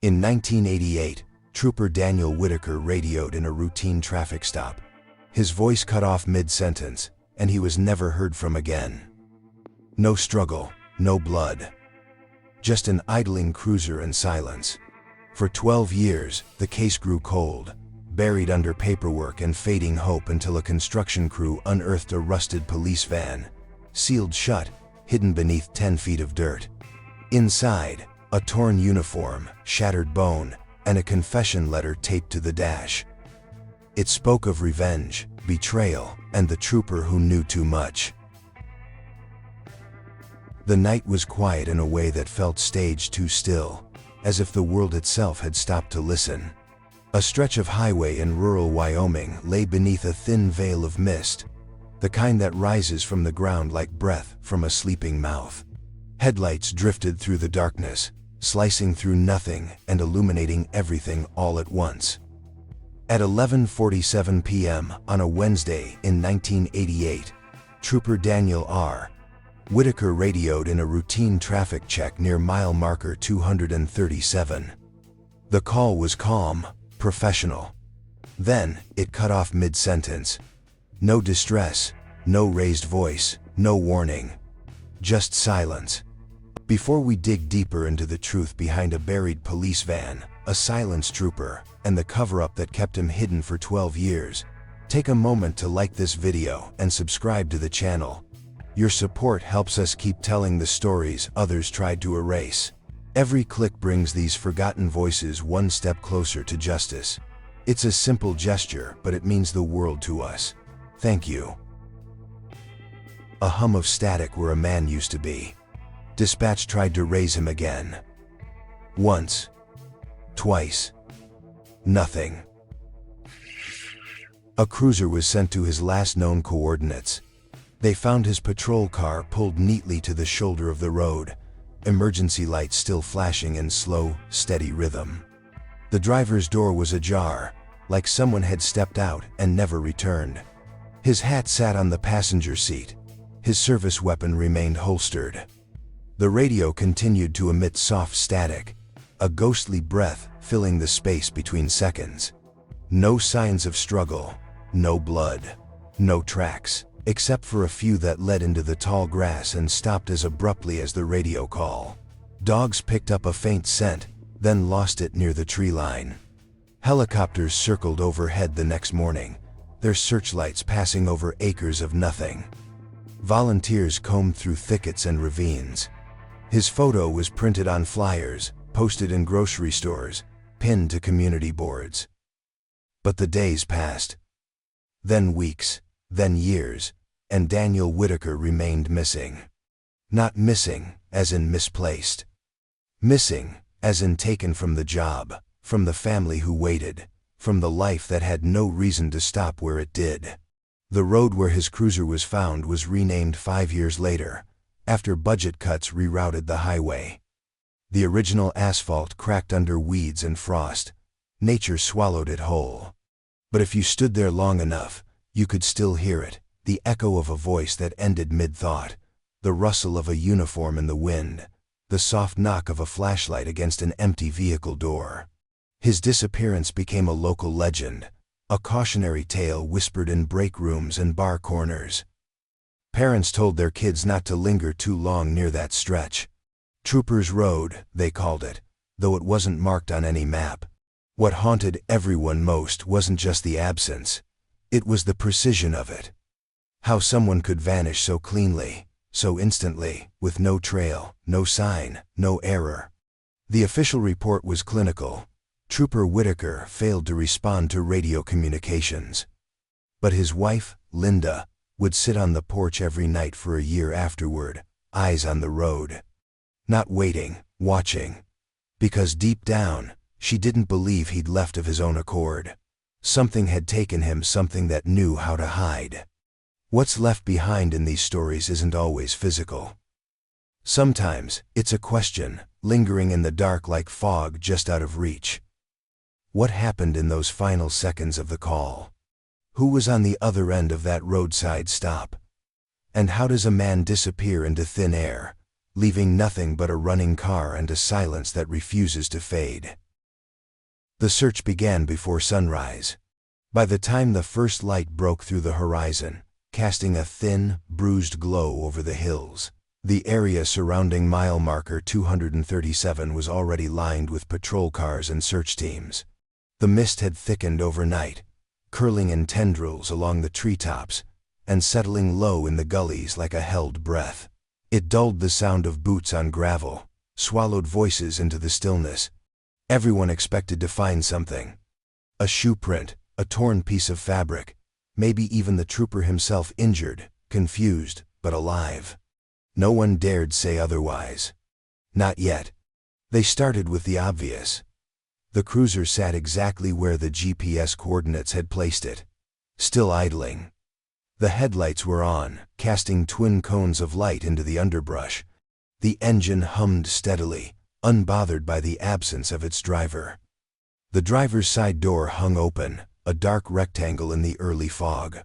In 1988, Trooper Daniel Whitaker radioed in a routine traffic stop. His voice cut off mid-sentence, and he was never heard from again. No struggle, no blood. Just an idling cruiser and silence. For 12 years, the case grew cold, buried under paperwork and fading hope until a construction crew unearthed a rusted police van, sealed shut, hidden beneath 10 feet of dirt. Inside, a torn uniform, shattered bone, and a confession letter taped to the dash. It spoke of revenge, betrayal, and the trooper who knew too much. The night was quiet in a way that felt staged too still, as if the world itself had stopped to listen. A stretch of highway in rural Wyoming lay beneath a thin veil of mist, the kind that rises from the ground like breath from a sleeping mouth. Headlights drifted through the darkness, slicing through nothing and illuminating everything all at once. At 11:47 p.m. on a Wednesday in 1988, Trooper Daniel R. Whitaker radioed in a routine traffic check near mile marker 237. The call was calm, professional. Then, it cut off mid-sentence. No distress, no raised voice, no warning. Just silence. Before we dig deeper into the truth behind a buried police van, a silenced trooper, and the cover-up that kept him hidden for 12 years, take a moment to like this video and subscribe to the channel. Your support helps us keep telling the stories others tried to erase. Every click brings these forgotten voices one step closer to justice. It's a simple gesture, but it means the world to us. Thank you. A hum of static where a man used to be. Dispatch tried to raise him again. Once. Twice. Nothing. A cruiser was sent to his last known coordinates. They found his patrol car pulled neatly to the shoulder of the road, emergency lights still flashing in slow, steady rhythm. The driver's door was ajar, like someone had stepped out and never returned. His hat sat on the passenger seat. His service weapon remained holstered. The radio continued to emit soft static, a ghostly breath filling the space between seconds. No signs of struggle, no blood, no tracks, except for a few that led into the tall grass and stopped as abruptly as the radio call. Dogs picked up a faint scent, then lost it near the tree line. Helicopters circled overhead the next morning, their searchlights passing over acres of nothing. Volunteers combed through thickets and ravines. His photo was printed on flyers, posted in grocery stores, pinned to community boards. But the days passed. Then weeks, then years, and Daniel Whitaker remained missing. Not missing, as in misplaced. Missing, as in taken from the job, from the family who waited, from the life that had no reason to stop where it did. The road where his cruiser was found was renamed 5 years later, after budget cuts rerouted the highway. The original asphalt cracked under weeds and frost. Nature swallowed it whole. But if you stood there long enough, you could still hear it, the echo of a voice that ended mid-thought, the rustle of a uniform in the wind, the soft knock of a flashlight against an empty vehicle door. His disappearance became a local legend, a cautionary tale whispered in break rooms and bar corners. Parents told their kids not to linger too long near that stretch. Troopers Road, they called it, though it wasn't marked on any map. What haunted everyone most wasn't just the absence. It was the precision of it. How someone could vanish so cleanly, so instantly, with no trail, no sign, no error. The official report was clinical. Trooper Whitaker failed to respond to radio communications. But his wife, Linda, would sit on the porch every night for a year afterward, eyes on the road. Not waiting, watching. Because deep down, she didn't believe he'd left of his own accord. Something had taken him, something that knew how to hide. What's left behind in these stories isn't always physical. Sometimes, it's a question, lingering in the dark like fog just out of reach. What happened in those final seconds of the call? Who was on the other end of that roadside stop? And how does a man disappear into thin air, leaving nothing but a running car and a silence that refuses to fade? The search began before sunrise. By the time the first light broke through the horizon, casting a thin, bruised glow over the hills, the area surrounding mile marker 237 was already lined with patrol cars and search teams. The mist had thickened overnight, curling in tendrils along the treetops and settling low in the gullies like a held breath. It dulled the sound of boots on gravel, swallowed voices into the stillness. Everyone expected to find something. A shoe print, a torn piece of fabric, maybe even the trooper himself injured, confused, but alive. No one dared say otherwise. Not yet. They started with the obvious. The cruiser sat exactly where the GPS coordinates had placed it, still idling. The headlights were on, casting twin cones of light into the underbrush. The engine hummed steadily, unbothered by the absence of its driver. The driver's side door hung open, a dark rectangle in the early fog.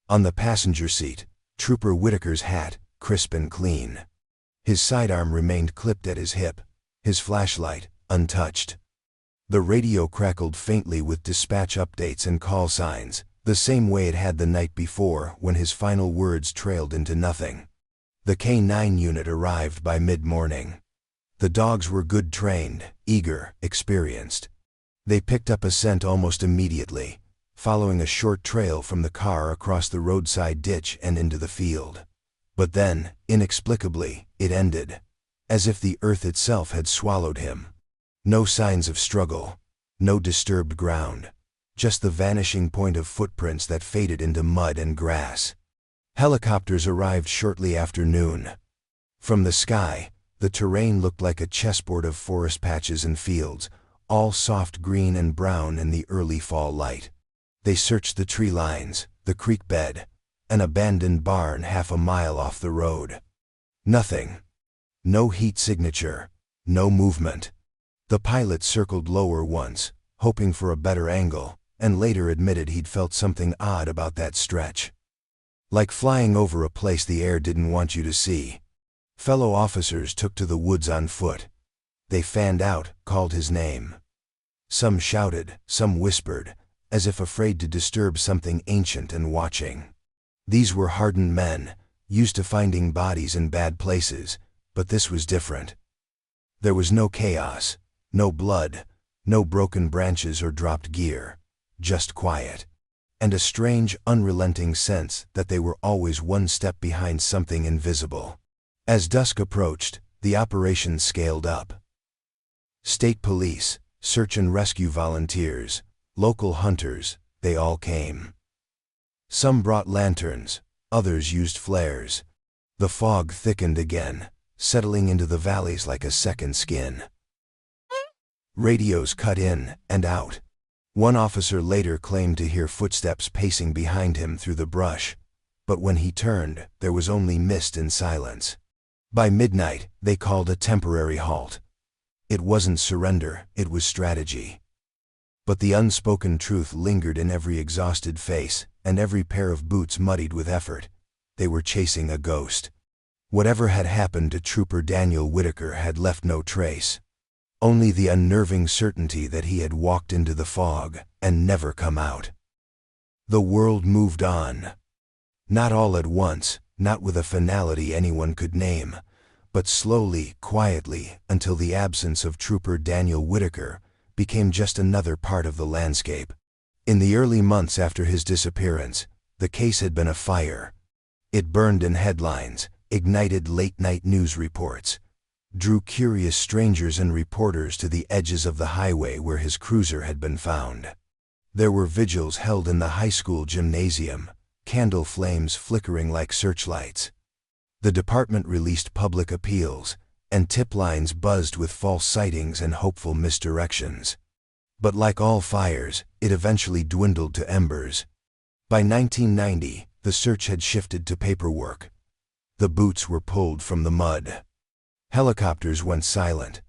On the passenger seat, Trooper Whitaker's hat, crisp and clean. His sidearm remained clipped at his hip, his flashlight untouched. The radio crackled faintly with dispatch updates and call signs, the same way it had the night before when his final words trailed into nothing. The K-9 unit arrived by mid-morning. The dogs were good trained, eager, experienced. They picked up a scent almost immediately, following a short trail from the car across the roadside ditch and into the field. But then, inexplicably, it ended, as if the earth itself had swallowed him. No signs of struggle, no disturbed ground, just the vanishing point of footprints that faded into mud and grass. Helicopters arrived shortly after noon. From the sky, the terrain looked like a chessboard of forest patches and fields, all soft green and brown in the early fall light. They searched the tree lines, the creek bed, an abandoned barn half a mile off the road. Nothing. No heat signature, no movement. The pilot circled lower once, hoping for a better angle, and later admitted he'd felt something odd about that stretch. Like flying over a place the air didn't want you to see. Fellow officers took to the woods on foot. They fanned out, called his name. Some shouted, some whispered, as if afraid to disturb something ancient and watching. These were hardened men, used to finding bodies in bad places, but this was different. There was no chaos, no blood, no broken branches or dropped gear, just quiet, and a strange, unrelenting sense that they were always one step behind something invisible. As dusk approached, the operation scaled up. State police, search and rescue volunteers, local hunters, they all came. Some brought lanterns, others used flares. The fog thickened again, settling into the valleys like a second skin. Radios cut in and out. One officer later claimed to hear footsteps pacing behind him through the brush, but when he turned, there was only mist and silence. By midnight, they called a temporary halt. It wasn't surrender, it was strategy. But the unspoken truth lingered in every exhausted face and every pair of boots muddied with effort. They were chasing a ghost. Whatever had happened to Trooper Daniel Whitaker had left no trace. Only the unnerving certainty that he had walked into the fog and never come out. The world moved on. Not all at once, not with a finality anyone could name, but slowly, quietly, until the absence of Trooper Daniel Whitaker became just another part of the landscape. In the early months after his disappearance, the case had been a fire. It burned in headlines, ignited late-night news reports, drew curious strangers and reporters to the edges of the highway where his cruiser had been found. There were vigils held in the high school gymnasium, candle flames flickering like searchlights. The department released public appeals, and tip lines buzzed with false sightings and hopeful misdirections. But like all fires, it eventually dwindled to embers. By 1990, the search had shifted to paperwork. The boots were pulled from the mud. Helicopters went silent.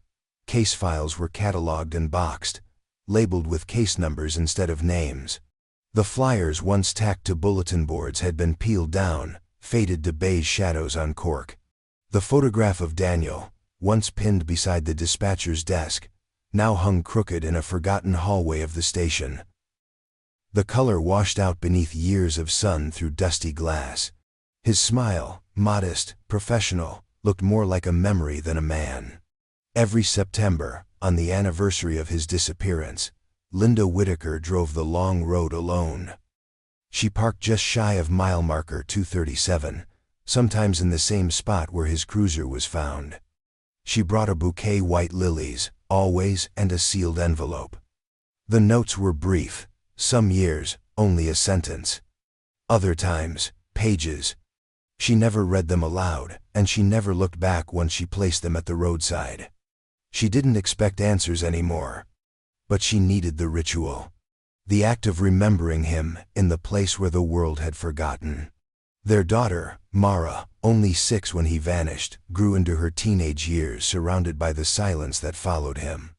Case files were cataloged and boxed, labeled with case numbers instead of names. The flyers once tacked to bulletin boards had been peeled down, faded to beige shadows on cork. The photograph of Daniel, once pinned beside the dispatcher's desk, now hung crooked in a forgotten hallway of the station. The color washed out beneath years of sun through dusty glass. His smile, modest, professional, looked more like a memory than a man. Every September, on the anniversary of his disappearance, Linda Whitaker drove the long road alone. She parked just shy of mile marker 237, sometimes in the same spot where his cruiser was found. She brought a bouquet white lilies, always, and a sealed envelope. The notes were brief, some years, only a sentence. Other times, pages. She never read them aloud, and she never looked back once she placed them at the roadside. She didn't expect answers anymore. But she needed the ritual. The act of remembering him in the place where the world had forgotten. Their daughter, Mara, only 6 when he vanished, grew into her teenage years surrounded by the silence that followed him.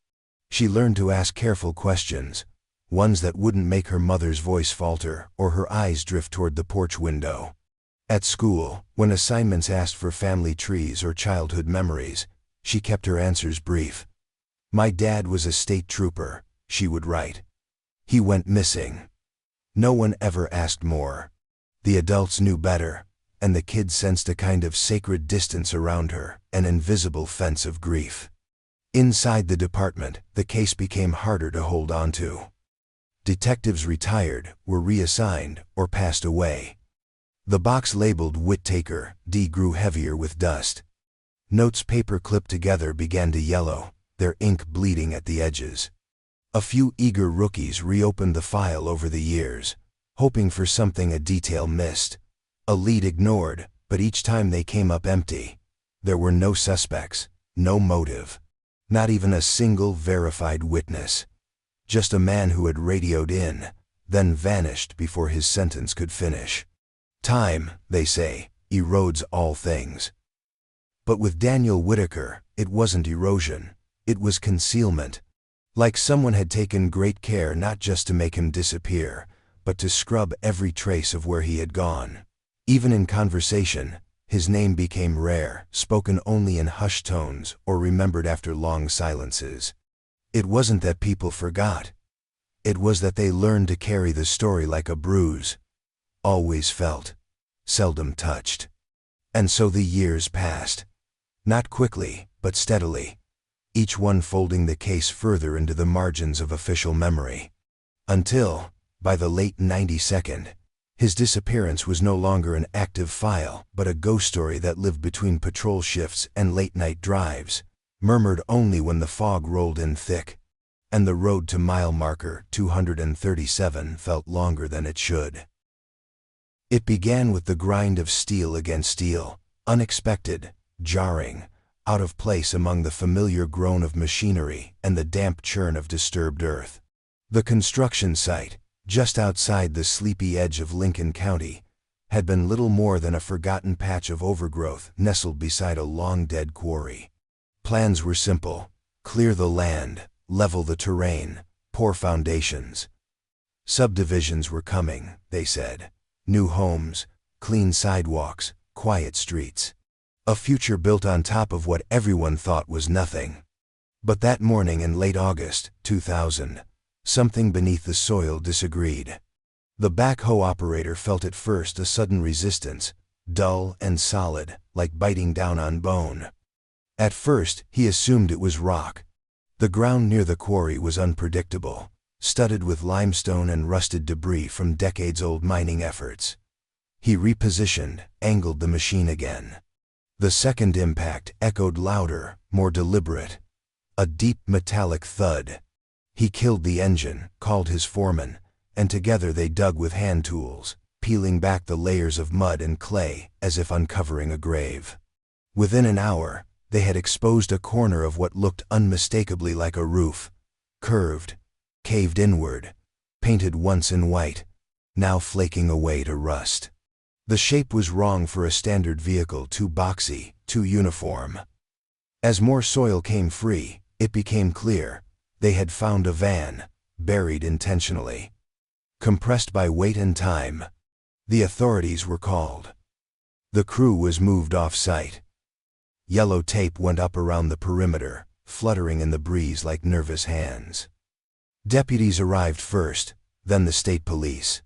She learned to ask careful questions, ones that wouldn't make her mother's voice falter or her eyes drift toward the porch window. At school, when assignments asked for family trees or childhood memories, she kept her answers brief. "My dad was a state trooper," she would write. "He went missing." No one ever asked more. The adults knew better, and the kids sensed a kind of sacred distance around her, an invisible fence of grief. Inside the department, the case became harder to hold on to. Detectives retired, were reassigned, or passed away. The box labeled Whitaker, D grew heavier with dust. Notes paper clipped together began to yellow, their ink bleeding at the edges. A few eager rookies reopened the file over the years, hoping for something a detail missed, a lead ignored, but each time they came up empty. There were no suspects, no motive, not even a single verified witness. Just a man who had radioed in, then vanished before his sentence could finish. Time, they say, erodes all things. But with Daniel Whitaker, it wasn't erosion, it was concealment. Like someone had taken great care not just to make him disappear, but to scrub every trace of where he had gone. Even in conversation, his name became rare, spoken only in hushed tones or remembered after long silences. It wasn't that people forgot. It was that they learned to carry the story like a bruise. Always felt, seldom touched. And so the years passed. Not quickly, but steadily. Each one folding the case further into the margins of official memory. Until, by the late 92nd, his disappearance was no longer an active file, but a ghost story that lived between patrol shifts and late-night drives, murmured only when the fog rolled in thick, and the road to mile marker 237 felt longer than it should. It began with the grind of steel against steel, unexpected, jarring, out of place among the familiar groan of machinery and the damp churn of disturbed earth. The construction site, just outside the sleepy edge of Lincoln County, had been little more than a forgotten patch of overgrowth nestled beside a long-dead quarry. Plans were simple: clear the land, level the terrain, pour foundations. Subdivisions were coming, they said. New homes, clean sidewalks, quiet streets. A future built on top of what everyone thought was nothing. But that morning in late August, 2000, something beneath the soil disagreed. The backhoe operator felt at first a sudden resistance, dull and solid, like biting down on bone. At first, he assumed it was rock. The ground near the quarry was unpredictable, studded with limestone and rusted debris from decades-old mining efforts. He repositioned, angled the machine again. The second impact echoed louder, more deliberate. A deep metallic thud. He killed the engine, called his foreman, and together they dug with hand tools, peeling back the layers of mud and clay as if uncovering a grave. Within an hour, they had exposed a corner of what looked unmistakably like a roof, curved, caved inward, painted once in white, now flaking away to rust. The shape was wrong for a standard vehicle, too boxy, too uniform. As more soil came free, it became clear they had found a van, buried intentionally. Compressed by weight and time, the authorities were called. The crew was moved off-site. Yellow tape went up around the perimeter, fluttering in the breeze like nervous hands. Deputies arrived first, then the state police.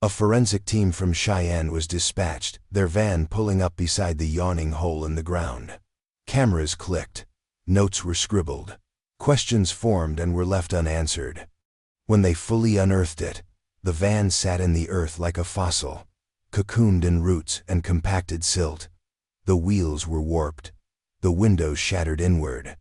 A forensic team from Cheyenne was dispatched, their van pulling up beside the yawning hole in the ground. Cameras clicked. Notes were scribbled. Questions formed and were left unanswered. When they fully unearthed it, the van sat in the earth like a fossil, cocooned in roots and compacted silt. The wheels were warped. The windows shattered inward.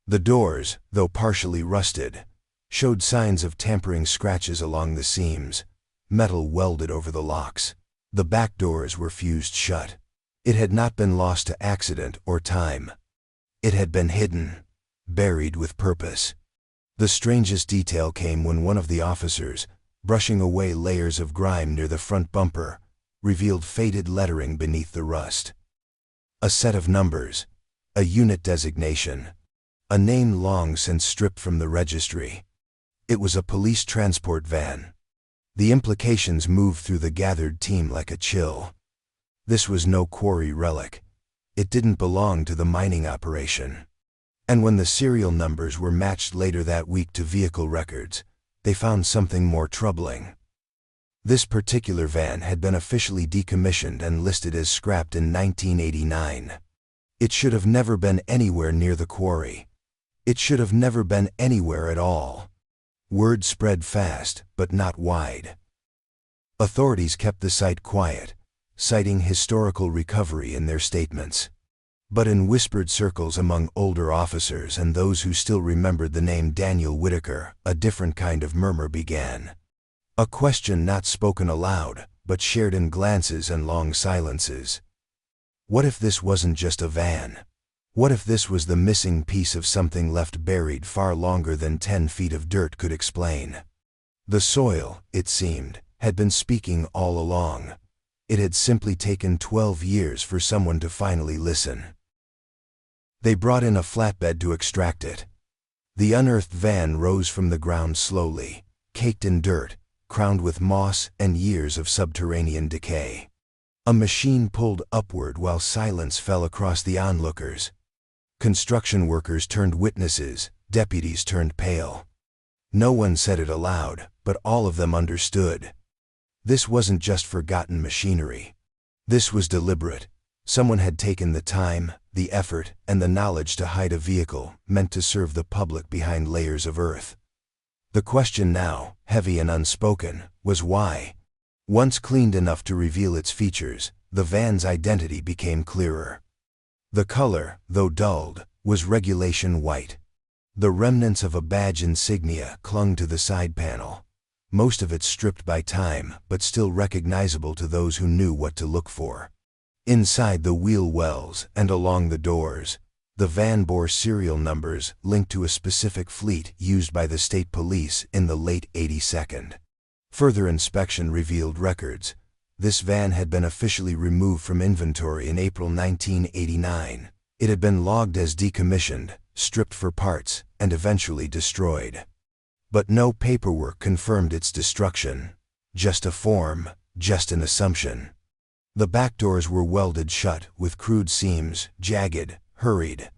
The doors, though partially rusted, showed signs of tampering scratches along the seams, metal welded over the locks. The back doors were fused shut. It had not been lost to accident or time. It had been hidden, buried with purpose. The strangest detail came when one of the officers, brushing away layers of grime near the front bumper, revealed faded lettering beneath the rust. A set of numbers, a unit designation, a name long since stripped from the registry. It was a police transport van. The implications moved through the gathered team like a chill. This was no quarry relic. It didn't belong to the mining operation. And when the serial numbers were matched later that week to vehicle records, they found something more troubling. This particular van had been officially decommissioned and listed as scrapped in 1989. It should have never been anywhere near the quarry. It should have never been anywhere at all. Word spread fast, but not wide. Authorities kept the site quiet, citing historical recovery in their statements. But in whispered circles among older officers and those who still remembered the name Daniel Whitaker, a different kind of murmur began. A question not spoken aloud, but shared in glances and long silences. What if this wasn't just a van? What if this was the missing piece of something left buried far longer than 10 feet of dirt could explain? The soil, it seemed, had been speaking all along. It had simply taken 12 years for someone to finally listen. They brought in a flatbed to extract it. The unearthed van rose from the ground slowly, caked in dirt, crowned with moss and years of subterranean decay. A machine pulled upward while silence fell across the onlookers. Construction workers turned witnesses, deputies turned pale. No one said it aloud, but all of them understood. This wasn't just forgotten machinery. This was deliberate. Someone had taken the time, the effort, and the knowledge to hide a vehicle meant to serve the public behind layers of earth. The question now, heavy and unspoken, was why? Once cleaned enough to reveal its features, the van's identity became clearer. The color, though dulled, was regulation white. The remnants of a badge insignia clung to the side panel, most of it stripped by time but still recognizable to those who knew what to look for. Inside the wheel wells and along the doors, the van bore serial numbers linked to a specific fleet used by the state police in the late 82nd. Further inspection revealed records. This van had been officially removed from inventory in April 1989. It had been logged as decommissioned, stripped for parts, and eventually destroyed. But no paperwork confirmed its destruction. Just a form, just an assumption. The back doors were welded shut with crude seams, jagged, hurried.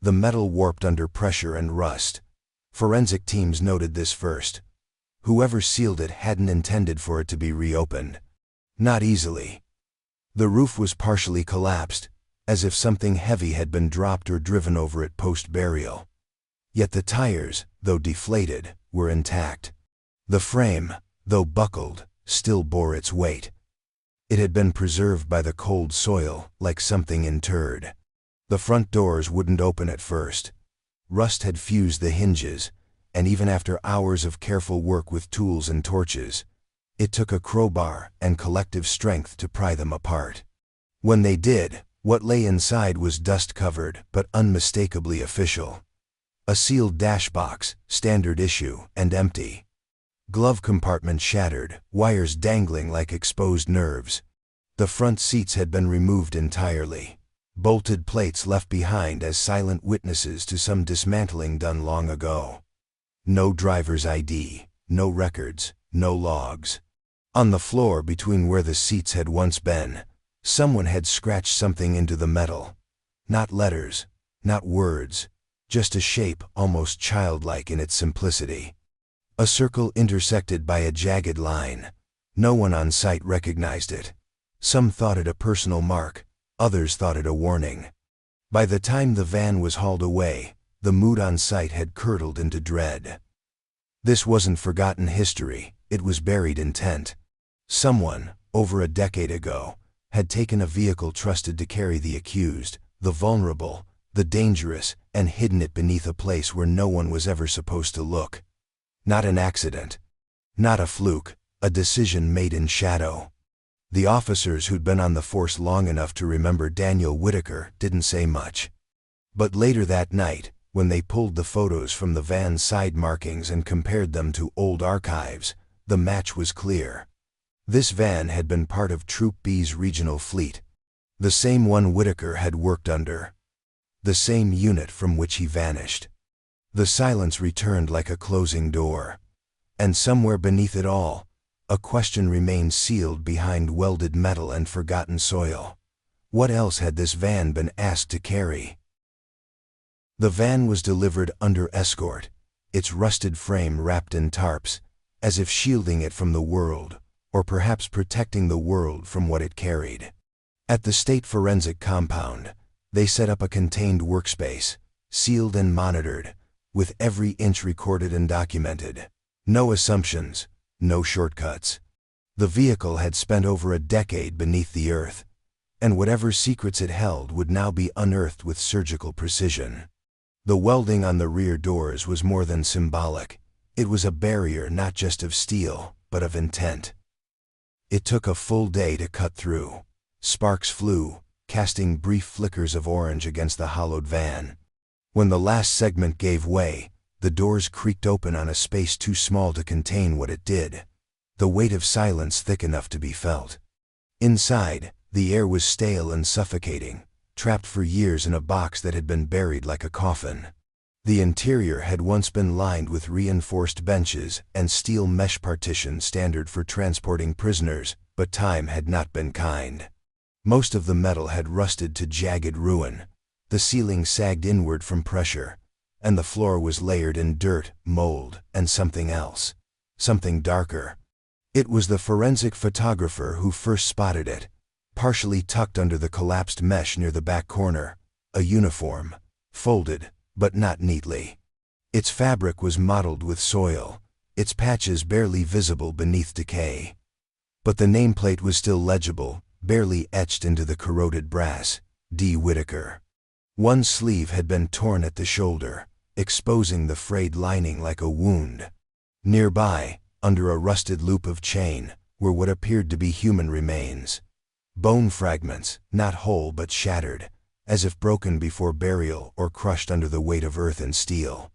The metal warped under pressure and rust. Forensic teams noted this first. Whoever sealed it hadn't intended for it to be reopened. Not easily. The roof was partially collapsed, as if something heavy had been dropped or driven over it post-burial. Yet the tires, though deflated, were intact. The frame, though buckled, still bore its weight. It had been preserved by the cold soil, like something interred. The front doors wouldn't open at first. Rust had fused the hinges, and even after hours of careful work with tools and torches, it took a crowbar and collective strength to pry them apart. When they did, what lay inside was dust-covered but unmistakably official. A sealed dashbox, standard issue, and empty. Glove compartment shattered, wires dangling like exposed nerves. The front seats had been removed entirely. Bolted plates left behind as silent witnesses to some dismantling done long ago. No driver's ID, no records, no logs. On the floor between where the seats had once been, someone had scratched something into the metal. Not letters, not words, just a shape almost childlike in its simplicity. A circle intersected by a jagged line. No one on site recognized it. Some thought it a personal mark, others thought it a warning. By the time the van was hauled away, the mood on site had curdled into dread. This wasn't forgotten history, it was buried intent. Someone, over a decade ago, had taken a vehicle trusted to carry the accused, the vulnerable, the dangerous, and hidden it beneath a place where no one was ever supposed to look. Not an accident. Not a fluke, a decision made in shadow. The officers who'd been on the force long enough to remember Daniel Whitaker didn't say much. But later that night, when they pulled the photos from the van's side markings and compared them to old archives, the match was clear. This van had been part of Troop B's regional fleet, the same one Whitaker had worked under, the same unit from which he vanished. The silence returned like a closing door, and somewhere beneath it all, a question remained sealed behind welded metal and forgotten soil. What else had this van been asked to carry? The van was delivered under escort, its rusted frame wrapped in tarps, as if shielding it from the world, or perhaps protecting the world from what it carried. At the state forensic compound, they set up a contained workspace, sealed and monitored, with every inch recorded and documented. No assumptions, no shortcuts. The vehicle had spent over a decade beneath the earth, and whatever secrets it held would now be unearthed with surgical precision. The welding on the rear doors was more than symbolic. It was a barrier not just of steel, but of intent. It took a full day to cut through. Sparks flew, casting brief flickers of orange against the hollowed van. When the last segment gave way, the doors creaked open on a space too small to contain what it did, the weight of silence thick enough to be felt. Inside, the air was stale and suffocating, trapped for years in a box that had been buried like a coffin. The interior had once been lined with reinforced benches and steel mesh partitions standard for transporting prisoners, but time had not been kind. Most of the metal had rusted to jagged ruin. The ceiling sagged inward from pressure, and the floor was layered in dirt, mold, and something else. Something darker. It was the forensic photographer who first spotted it, partially tucked under the collapsed mesh near the back corner, a uniform, folded, but not neatly. Its fabric was mottled with soil, its patches barely visible beneath decay. But the nameplate was still legible, barely etched into the corroded brass, D. Whitaker. One sleeve had been torn at the shoulder, exposing the frayed lining like a wound. Nearby, under a rusted loop of chain, were what appeared to be human remains. Bone fragments, not whole but shattered, as if broken before burial or crushed under the weight of earth and steel.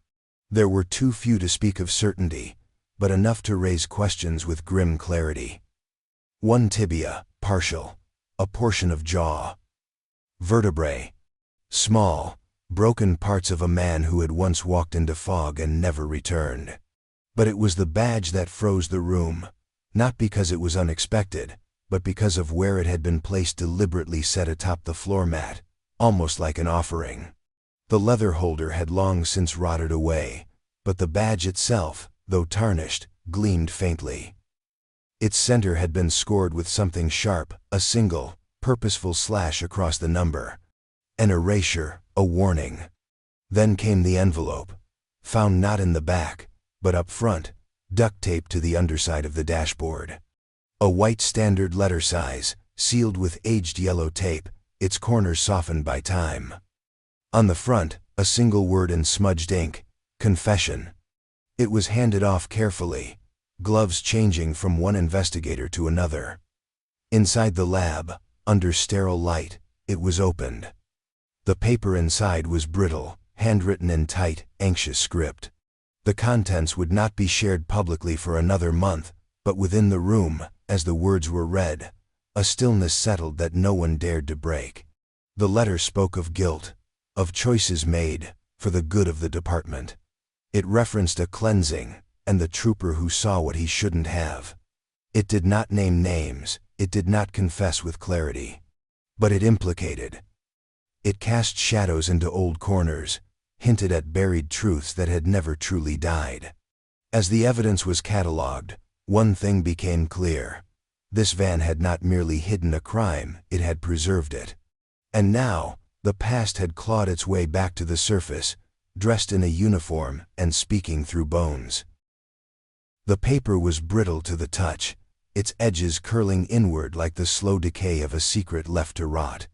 There were too few to speak of certainty, but enough to raise questions with grim clarity. One tibia, partial, a portion of jaw. Vertebrae. Small, broken parts of a man who had once walked into fog and never returned. But it was the badge that froze the room, not because it was unexpected, but because of where it had been placed deliberately set atop the floor mat, almost like an offering. The leather holder had long since rotted away, but the badge itself, though tarnished, gleamed faintly. Its center had been scored with something sharp, a single, purposeful slash across the number. An erasure, a warning. Then came the envelope, found not in the back, but up front, duct taped to the underside of the dashboard. A white standard letter size, sealed with aged yellow tape, its corners softened by time. On the front, a single word in smudged ink, confession. It was handed off carefully, gloves changing from one investigator to another. Inside the lab, under sterile light, it was opened. The paper inside was brittle, handwritten in tight, anxious script. The contents would not be shared publicly for another month, but within the room, as the words were read, a stillness settled that no one dared to break. The letter spoke of guilt, of choices made for the good of the department. It referenced a cleansing and the trooper who saw what he shouldn't have. It did not name names, it did not confess with clarity. But it implicated. It cast shadows into old corners, hinted at buried truths that had never truly died. As the evidence was catalogued, one thing became clear. This van had not merely hidden a crime, it had preserved it. And now, the past had clawed its way back to the surface, dressed in a uniform and speaking through bones. The paper was brittle to the touch, its edges curling inward like the slow decay of a secret left to rot.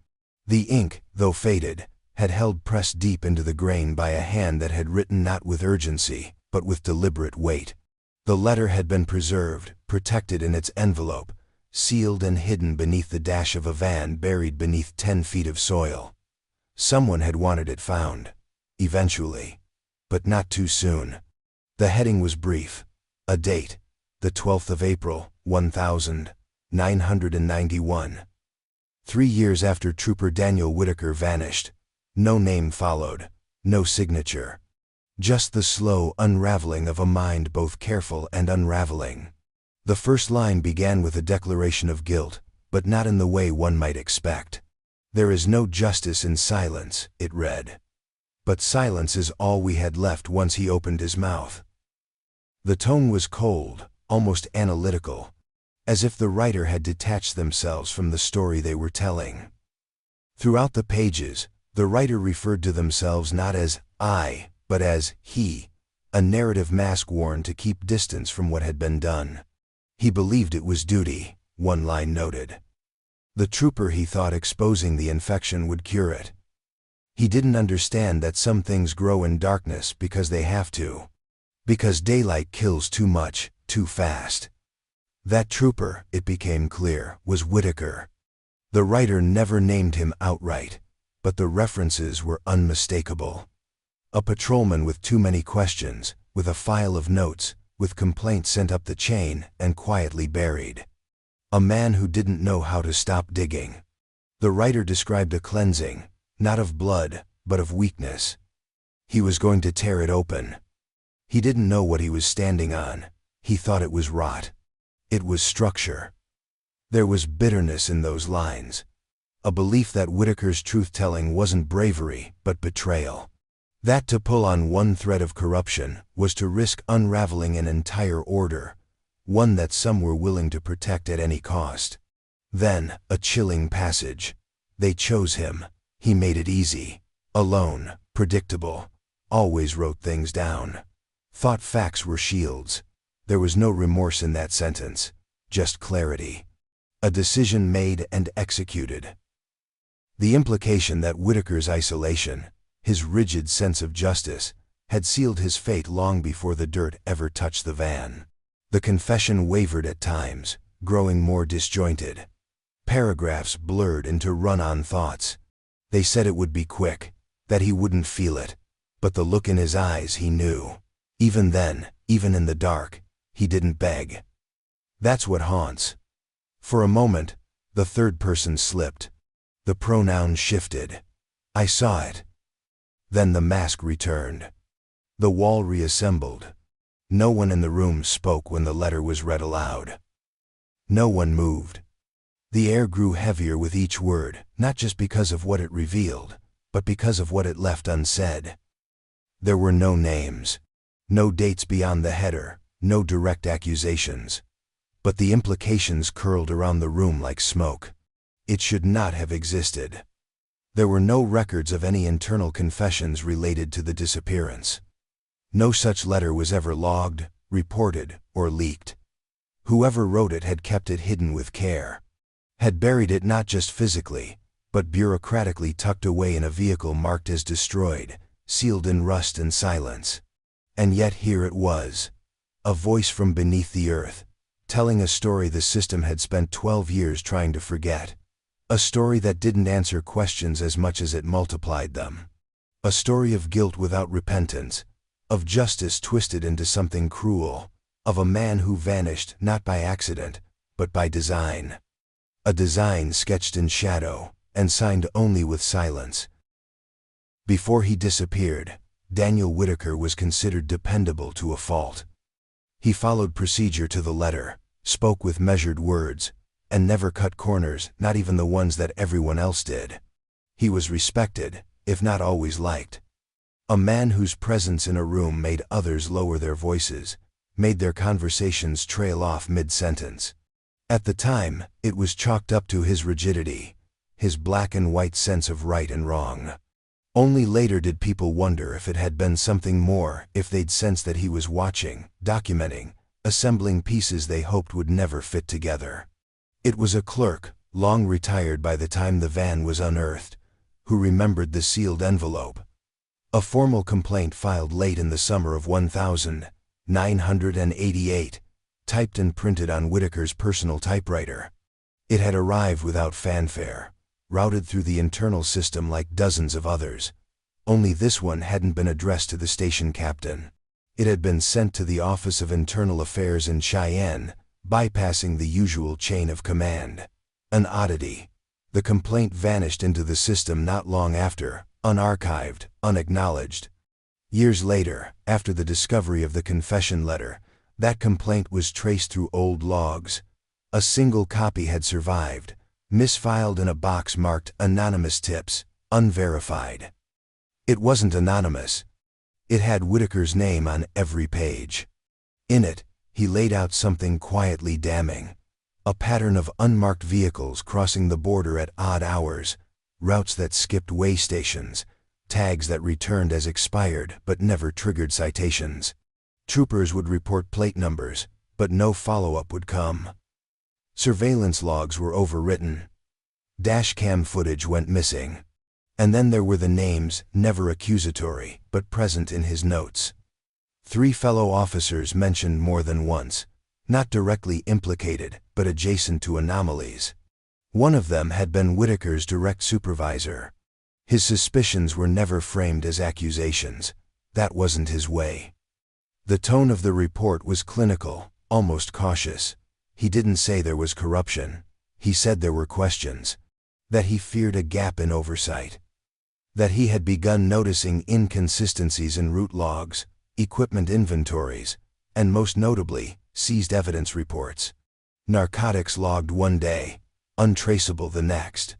The ink, though faded, had held pressed deep into the grain by a hand that had written not with urgency, but with deliberate weight. The letter had been preserved, protected in its envelope, sealed and hidden beneath the dash of a van buried beneath 10 feet of soil. Someone had wanted it found. Eventually. But not too soon. The heading was brief. A date. The 12th of April, 1991. 3 years after Trooper Daniel Whitaker vanished. No name followed. No signature. Just the slow unraveling of a mind both careful and unraveling. The first line began with a declaration of guilt, but not in the way one might expect. "There is no justice in silence," it read. But silence is all we had left once he opened his mouth. The tone was cold, almost analytical, as if the writer had detached themselves from the story they were telling. Throughout the pages, the writer referred to themselves not as "I," but as "he," a narrative mask worn to keep distance from what had been done. He believed it was duty, one line noted. The trooper, he thought, exposing the infection would cure it. He didn't understand that some things grow in darkness because they have to. Because daylight kills too much, too fast. That trooper, it became clear, was Whitaker. The writer never named him outright, but the references were unmistakable. A patrolman with too many questions, with a file of notes, with complaints sent up the chain and quietly buried. A man who didn't know how to stop digging. The writer described a cleansing, not of blood, but of weakness. He was going to tear it open. He didn't know what he was standing on. He thought it was rot. It was structure. There was bitterness in those lines. A belief that Whitaker's truth-telling wasn't bravery, but betrayal. That to pull on one thread of corruption was to risk unraveling an entire order, one that some were willing to protect at any cost. Then, a chilling passage. They chose him. He made it easy. Alone, predictable. Always wrote things down. Thought facts were shields. There was no remorse in that sentence. Just clarity. A decision made and executed. The implication that Whitaker's isolation, his rigid sense of justice, had sealed his fate long before the dirt ever touched the van. The confession wavered at times, growing more disjointed. Paragraphs blurred into run-on thoughts. They said it would be quick, that he wouldn't feel it, but the look in his eyes he knew. Even then, even in the dark, he didn't beg. That's what haunts. For a moment, the third person slipped. The pronoun shifted. I saw it. Then the mask returned. The wall reassembled. No one in the room spoke when the letter was read aloud. No one moved. The air grew heavier with each word, not just because of what it revealed, but because of what it left unsaid. There were no names, no dates beyond the header, no direct accusations. But the implications curled around the room like smoke. It should not have existed. There were no records of any internal confessions related to the disappearance. No such letter was ever logged, reported, or leaked. Whoever wrote it had kept it hidden with care. Had buried it not just physically, but bureaucratically tucked away in a vehicle marked as destroyed, sealed in rust and silence. And yet here it was. A voice from beneath the earth, telling a story the system had spent 12 years trying to forget. A story that didn't answer questions as much as it multiplied them. A story of guilt without repentance, of justice twisted into something cruel, of a man who vanished not by accident, but by design. A design sketched in shadow, and signed only with silence. Before he disappeared, Daniel Whitaker was considered dependable to a fault. He followed procedure to the letter, spoke with measured words, and never cut corners, not even the ones that everyone else did. He was respected, if not always liked. A man whose presence in a room made others lower their voices, made their conversations trail off mid-sentence. At the time, it was chalked up to his rigidity, his black and white sense of right and wrong. Only later did people wonder if it had been something more, if they'd sensed that he was watching, documenting, assembling pieces they hoped would never fit together. It was a clerk, long retired by the time the van was unearthed, who remembered the sealed envelope. A formal complaint filed late in the summer of 1988, typed and printed on Whitaker's personal typewriter. It had arrived without fanfare, routed through the internal system like dozens of others. Only this one hadn't been addressed to the station captain. It had been sent to the Office of Internal Affairs in Cheyenne, bypassing the usual chain of command. An oddity. The complaint vanished into the system not long after, unarchived, unacknowledged. Years later, after the discovery of the confession letter, that complaint was traced through old logs. A single copy had survived, misfiled in a box marked Anonymous Tips, Unverified. It wasn't anonymous. It had Whitaker's name on every page. In it, he laid out something quietly damning. A pattern of unmarked vehicles crossing the border at odd hours, routes that skipped way stations, tags that returned as expired but never triggered citations. Troopers would report plate numbers, but no follow-up would come. Surveillance logs were overwritten. Dashcam footage went missing. And then there were the names, never accusatory, but present in his notes. 3 fellow officers mentioned more than once, not directly implicated, but adjacent to anomalies. One of them had been Whitaker's direct supervisor. His suspicions were never framed as accusations. That wasn't his way. The tone of the report was clinical, almost cautious. He didn't say there was corruption. He said there were questions. That he feared a gap in oversight. That he had begun noticing inconsistencies in route logs, equipment inventories, and most notably, seized evidence reports. Narcotics logged one day, untraceable the next.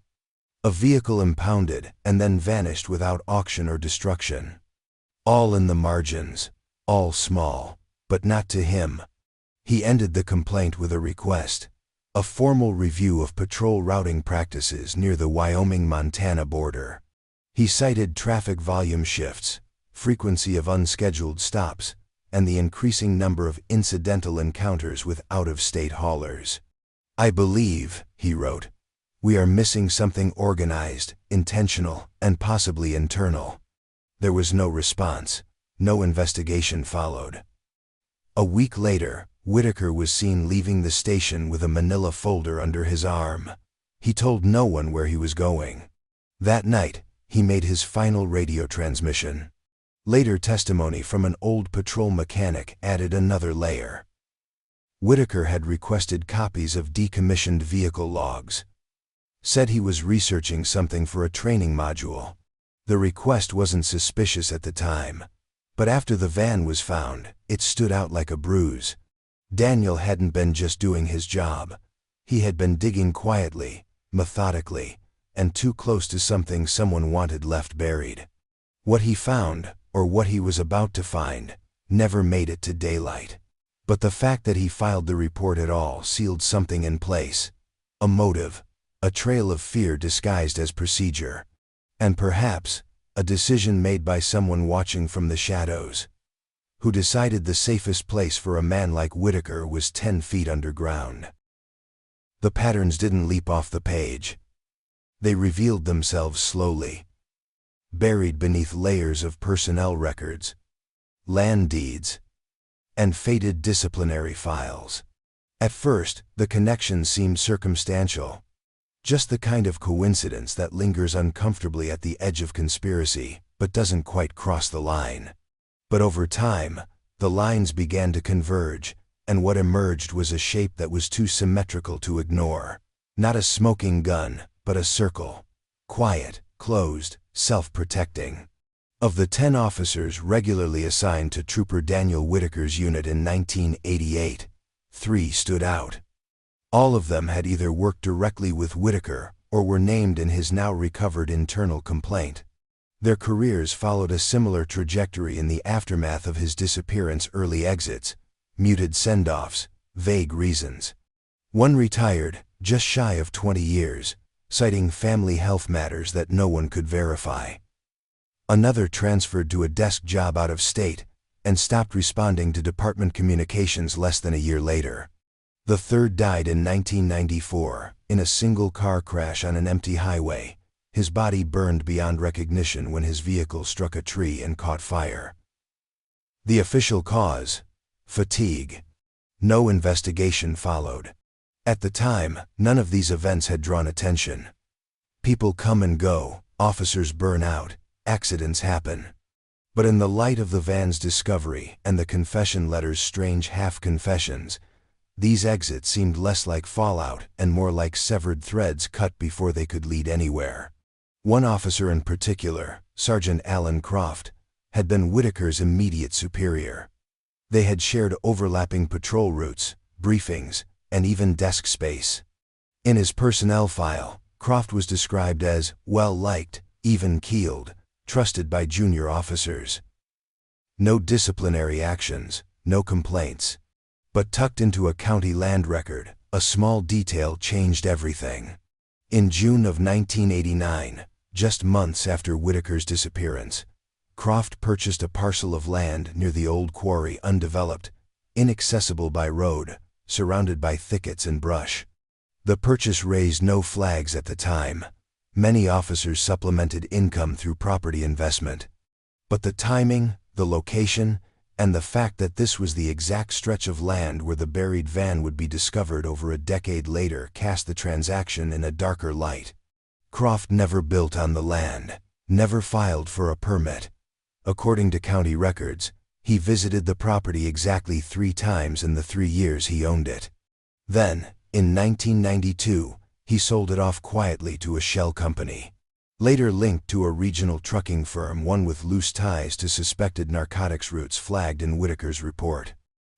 A vehicle impounded and then vanished without auction or destruction. All in the margins, all small, but not to him. He ended the complaint with a request, a formal review of patrol routing practices near the Wyoming-Montana border. He cited traffic volume shifts, frequency of unscheduled stops, and the increasing number of incidental encounters with out-of-state haulers. "I believe," he wrote, "we are missing something organized, intentional, and possibly internal." There was no response. No investigation followed. A week later, Whitaker was seen leaving the station with a manila folder under his arm. He told no one where he was going. That night, he made his final radio transmission. Later testimony from an old patrol mechanic added another layer. Whitaker had requested copies of decommissioned vehicle logs. Said he was researching something for a training module. The request wasn't suspicious at the time, but after the van was found, it stood out like a bruise. Daniel hadn't been just doing his job. He had been digging quietly, methodically, and too close to something someone wanted left buried. What he found, or what he was about to find, never made it to daylight. But the fact that he filed the report at all sealed something in place. A motive, a trail of fear disguised as procedure. And perhaps, a decision made by someone watching from the shadows, who decided the safest place for a man like Whitaker was 10 feet underground. The patterns didn't leap off the page. They revealed themselves slowly, buried beneath layers of personnel records, land deeds, and faded disciplinary files. At first, the connections seemed circumstantial, just the kind of coincidence that lingers uncomfortably at the edge of conspiracy, but doesn't quite cross the line. But over time, the lines began to converge, and what emerged was a shape that was too symmetrical to ignore. Not a smoking gun, but a circle. Quiet, closed, self-protecting. Of the 10 officers regularly assigned to Trooper Daniel Whitaker's unit in 1988, 3 stood out. All of them had either worked directly with Whitaker or were named in his now recovered internal complaint. Their careers followed a similar trajectory in the aftermath of his disappearance: early exits, muted send-offs, vague reasons. One retired, just shy of 20 years, citing family health matters that no one could verify. Another transferred to a desk job out of state and stopped responding to department communications less than a year later. The third died in 1994, in a single car crash on an empty highway. His body burned beyond recognition when his vehicle struck a tree and caught fire. The official cause? Fatigue. No investigation followed. At the time, none of these events had drawn attention. People come and go, officers burn out, accidents happen. But in the light of the van's discovery and the confession letter's strange half-confessions, these exits seemed less like fallout and more like severed threads cut before they could lead anywhere. One officer in particular, Sergeant Alan Croft, had been Whitaker's immediate superior. They had shared overlapping patrol routes, briefings, and even desk space. In his personnel file, Croft was described as well-liked, even-keeled, trusted by junior officers. No disciplinary actions, no complaints. But tucked into a county land record, a small detail changed everything. In June of 1989, just months after Whitaker's disappearance, Croft purchased a parcel of land near the old quarry, undeveloped, inaccessible by road, surrounded by thickets and brush. The purchase raised no flags at the time. Many officers supplemented income through property investment. But the timing, the location, and the fact that this was the exact stretch of land where the buried van would be discovered over a decade later cast the transaction in a darker light. Croft never built on the land, never filed for a permit. According to county records, he visited the property exactly 3 times in the 3 years he owned it. Then, in 1992, he sold it off quietly to a shell company. Later linked to a regional trucking firm, one with loose ties to suspected narcotics routes flagged in Whitaker's report.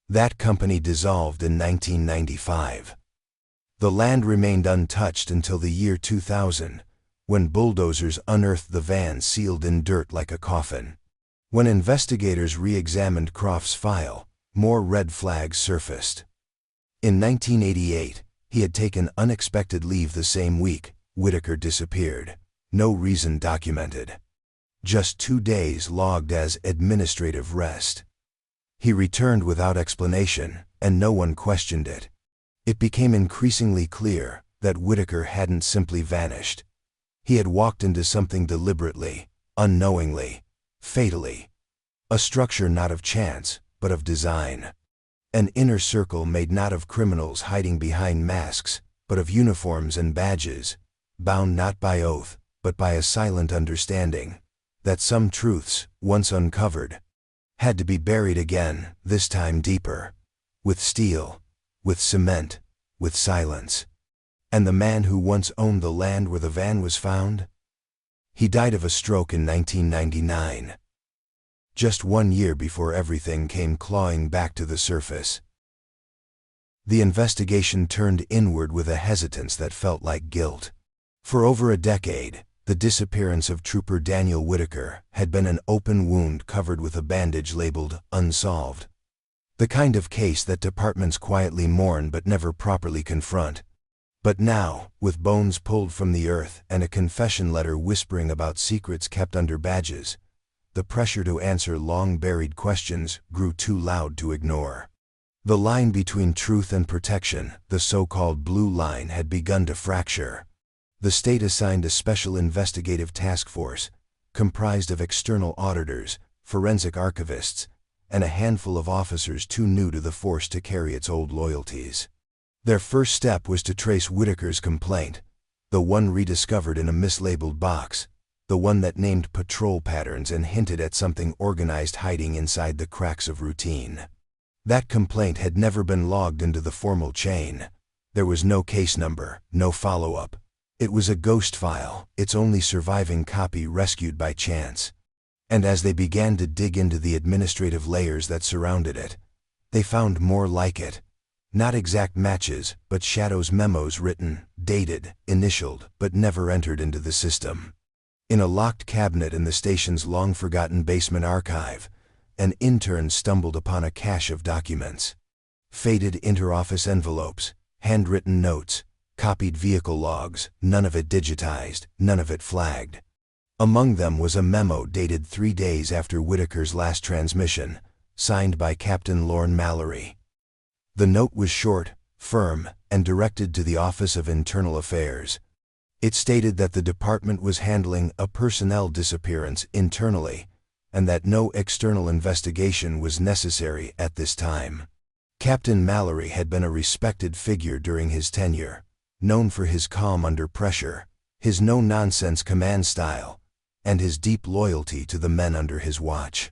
That company dissolved in 1995. The land remained untouched until the year 2000, when bulldozers unearthed the van sealed in dirt like a coffin. When investigators re-examined Croft's file, more red flags surfaced. In 1988, he had taken unexpected leave the same week Whitaker disappeared. No reason documented. Just 2 days logged as administrative rest. He returned without explanation, and no one questioned it. It became increasingly clear that Whitaker hadn't simply vanished. He had walked into something deliberately, unknowingly, fatally. A structure not of chance, but of design. An inner circle made not of criminals hiding behind masks, but of uniforms and badges, bound not by oath, but by a silent understanding that some truths, once uncovered, had to be buried again, this time deeper, with steel, with cement, with silence. And the man who once owned the land where the van was found? He died of a stroke in 1999. Just 1 year before everything came clawing back to the surface. The investigation turned inward with a hesitance that felt like guilt. For over a decade, the disappearance of Trooper Daniel Whitaker had been an open wound covered with a bandage labeled unsolved. The kind of case that departments quietly mourn but never properly confront. But now, with bones pulled from the earth and a confession letter whispering about secrets kept under badges, the pressure to answer long-buried questions grew too loud to ignore. The line between truth and protection, the so-called blue line, had begun to fracture. The state assigned a special investigative task force, comprised of external auditors, forensic archivists, and a handful of officers too new to the force to carry its old loyalties. Their first step was to trace Whitaker's complaint, the one rediscovered in a mislabeled box, the one that named patrol patterns and hinted at something organized hiding inside the cracks of routine. That complaint had never been logged into the formal chain. There was no case number, no follow-up. It was a ghost file, its only surviving copy rescued by chance. And as they began to dig into the administrative layers that surrounded it, they found more like it. Not exact matches, but shadows, memos written, dated, initialed, but never entered into the system. In a locked cabinet in the station's long-forgotten basement archive, an intern stumbled upon a cache of documents. Faded interoffice envelopes, handwritten notes, copied vehicle logs, none of it digitized, none of it flagged. Among them was a memo dated 3 days after Whitaker's last transmission, signed by Captain Lorne Mallory. The note was short, firm, and directed to the Office of Internal Affairs. It stated that the department was handling a personnel disappearance internally, and that no external investigation was necessary at this time. Captain Mallory had been a respected figure during his tenure, known for his calm under pressure, his no-nonsense command style, and his deep loyalty to the men under his watch.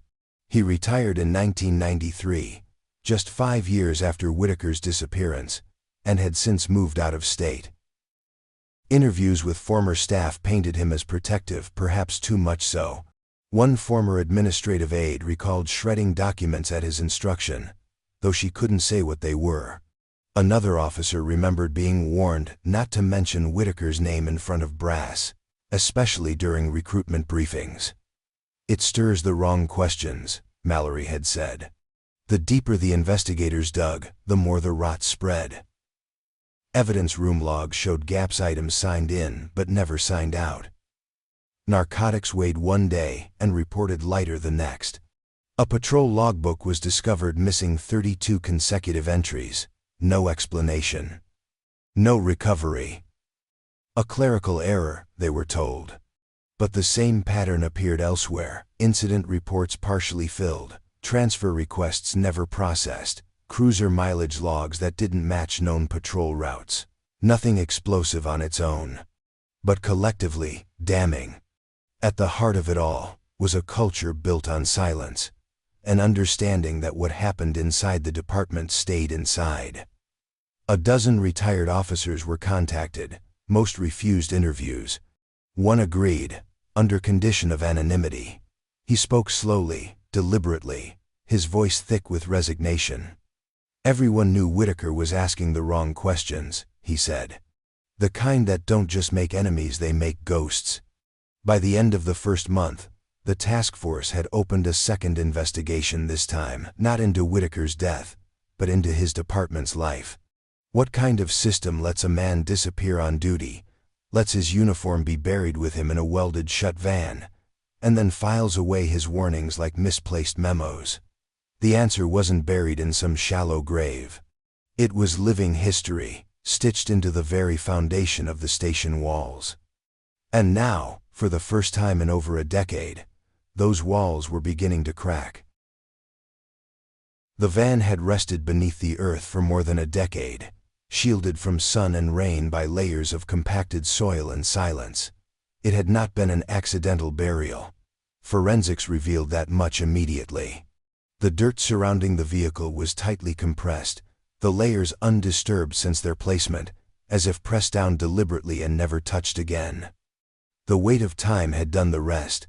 He retired in 1993, just 5 years after Whitaker's disappearance, and had since moved out of state. Interviews with former staff painted him as protective, perhaps too much so. One former administrative aide recalled shredding documents at his instruction, though she couldn't say what they were. Another officer remembered being warned not to mention Whitaker's name in front of brass, especially during recruitment briefings. "It stirs the wrong questions," Mallory had said. The deeper the investigators dug, the more the rot spread. Evidence room logs showed GAPS items signed in but never signed out. Narcotics weighed one day and reported lighter the next. A patrol logbook was discovered missing 32 consecutive entries. No explanation. No recovery. A clerical error, they were told. But the same pattern appeared elsewhere. Incident reports partially filled, transfer requests never processed, cruiser mileage logs that didn't match known patrol routes. Nothing explosive on its own, but collectively damning. At the heart of it all was a culture built on silence, an understanding that what happened inside the department stayed inside. A dozen retired officers were contacted. Most refused interviews. One agreed, under condition of anonymity. He spoke slowly, deliberately, his voice thick with resignation. Everyone knew Whitaker was asking the wrong questions, he said. The kind that don't just make enemies, they make ghosts. By the end of the first month, the task force had opened a second investigation, this time not into Whitaker's death, but into his department's life. What kind of system lets a man disappear on duty, lets his uniform be buried with him in a welded-shut van, and then files away his warnings like misplaced memos? The answer wasn't buried in some shallow grave. It was living history, stitched into the very foundation of the station walls. And now, for the first time in over a decade, those walls were beginning to crack. The van had rested beneath the earth for more than a decade, shielded from sun and rain by layers of compacted soil and silence. It had not been an accidental burial. Forensics revealed that much immediately. The dirt surrounding the vehicle was tightly compressed, the layers undisturbed since their placement, as if pressed down deliberately and never touched again. The weight of time had done the rest,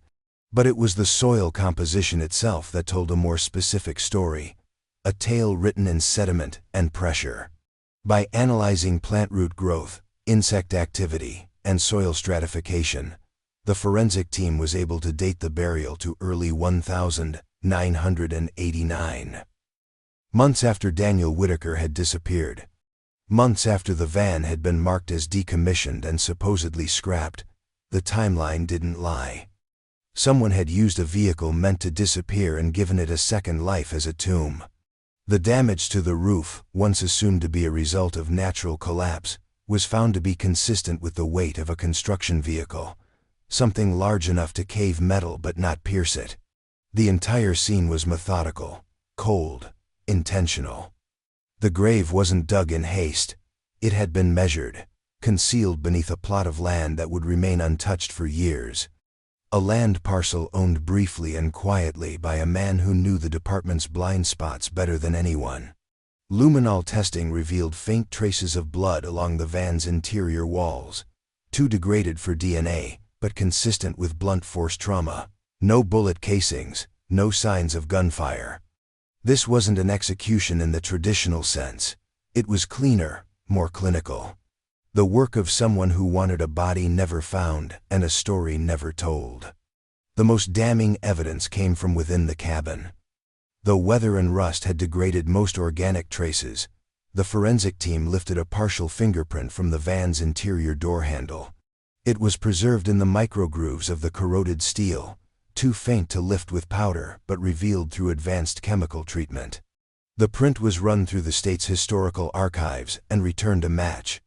but it was the soil composition itself that told a more specific story, a tale written in sediment and pressure. By analyzing plant root growth, insect activity, and soil stratification, the forensic team was able to date the burial to early 1989. Months after Daniel Whitaker had disappeared, months after the van had been marked as decommissioned and supposedly scrapped, the timeline didn't lie. Someone had used a vehicle meant to disappear and given it a second life as a tomb. The damage to the roof, once assumed to be a result of natural collapse, was found to be consistent with the weight of a construction vehicle, something large enough to cave metal but not pierce it. The entire scene was methodical, cold, intentional. The grave wasn't dug in haste. It had been measured, concealed beneath a plot of land that would remain untouched for years. A land parcel owned briefly and quietly by a man who knew the department's blind spots better than anyone. Luminol testing revealed faint traces of blood along the van's interior walls, too degraded for DNA, but consistent with blunt force trauma. No bullet casings, no signs of gunfire. This wasn't an execution in the traditional sense. It was cleaner, more clinical. The work of someone who wanted a body never found and a story never told. The most damning evidence came from within the cabin. Though weather and rust had degraded most organic traces, the forensic team lifted a partial fingerprint from the van's interior door handle. It was preserved in the microgrooves of the corroded steel, too faint to lift with powder but revealed through advanced chemical treatment. The print was run through the state's historical archives and returned a match.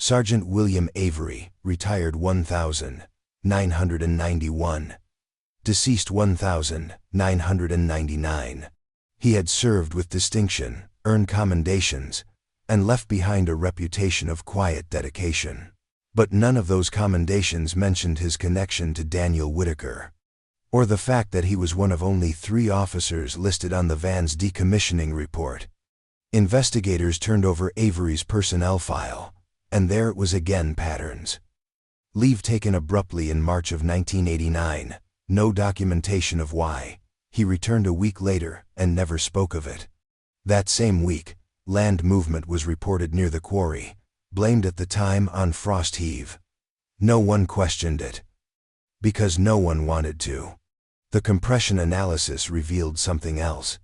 Sergeant William Avery, retired 1991. Deceased 1999. He had served with distinction, earned commendations, and left behind a reputation of quiet dedication. But none of those commendations mentioned his connection to Daniel Whitaker, or the fact that he was one of only 3 officers listed on the van's decommissioning report. Investigators turned over Avery's personnel file, and there it was again: patterns. Leave taken abruptly in March of 1989, no documentation of why. He returned a week later and never spoke of it. That same week, land movement was reported near the quarry, blamed at the time on frost heave. No one questioned it, because no one wanted to. The compression analysis revealed something else.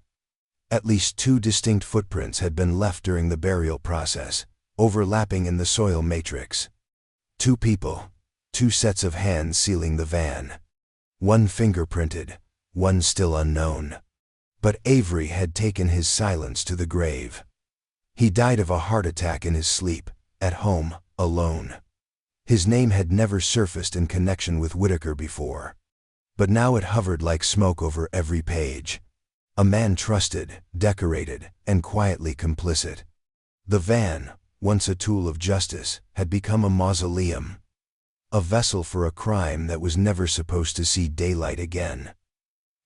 At least 2 distinct footprints had been left during the burial process, overlapping in the soil matrix. 2 people, 2 sets of hands sealing the van. One fingerprinted, one still unknown. But Avery had taken his silence to the grave. He died of a heart attack in his sleep, at home, alone. His name had never surfaced in connection with Whitaker before. But now it hovered like smoke over every page. A man trusted, decorated, and quietly complicit. The van, once a tool of justice, had become a mausoleum. A vessel for a crime that was never supposed to see daylight again.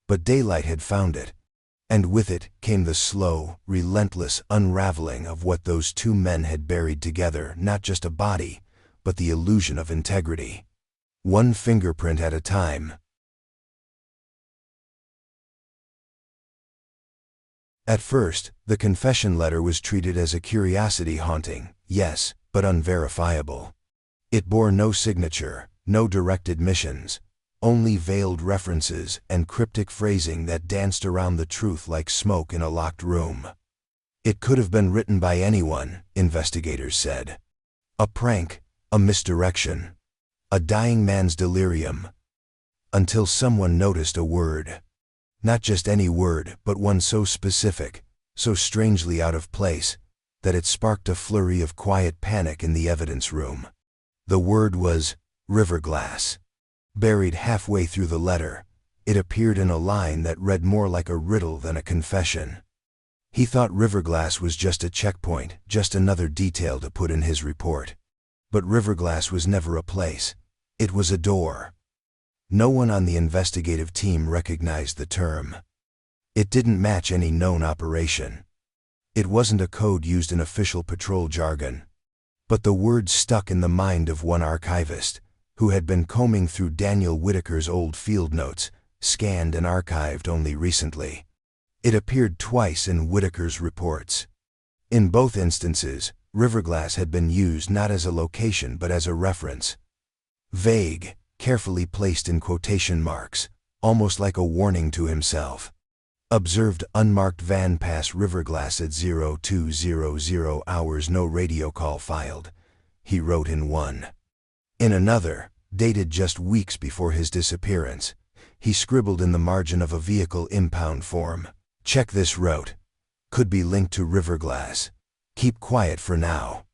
But daylight had found it, and with it came the slow, relentless unraveling of what those 2 men had buried together: not just a body, but the illusion of integrity. One fingerprint at a time. At first, the confession letter was treated as a curiosity, haunting, yes, but unverifiable. It bore no signature, no direct admissions, only veiled references and cryptic phrasing that danced around the truth like smoke in a locked room. It could have been written by anyone, investigators said. A prank, a misdirection, a dying man's delirium. Until someone noticed a word. Not just any word, but one so specific, so strangely out of place, that it sparked a flurry of quiet panic in the evidence room. The word was Riverglass. Buried halfway through the letter, it appeared in a line that read more like a riddle than a confession. He thought Riverglass was just a checkpoint, just another detail to put in his report. But Riverglass was never a place. It was a door. No one on the investigative team recognized the term. It didn't match any known operation. It wasn't a code used in official patrol jargon. But the word stuck in the mind of one archivist, who had been combing through Daniel Whitaker's old field notes, scanned and archived only recently. It appeared twice in Whitaker's reports. In both instances, Riverglass had been used not as a location but as a reference. Vague, carefully placed in quotation marks, almost like a warning to himself. Observed unmarked van pass Riverglass at 0200 hours, no radio call filed, he wrote in one. In another, dated just weeks before his disappearance, he scribbled in the margin of a vehicle impound form, "Check this route. Could be linked to Riverglass. Keep quiet for now."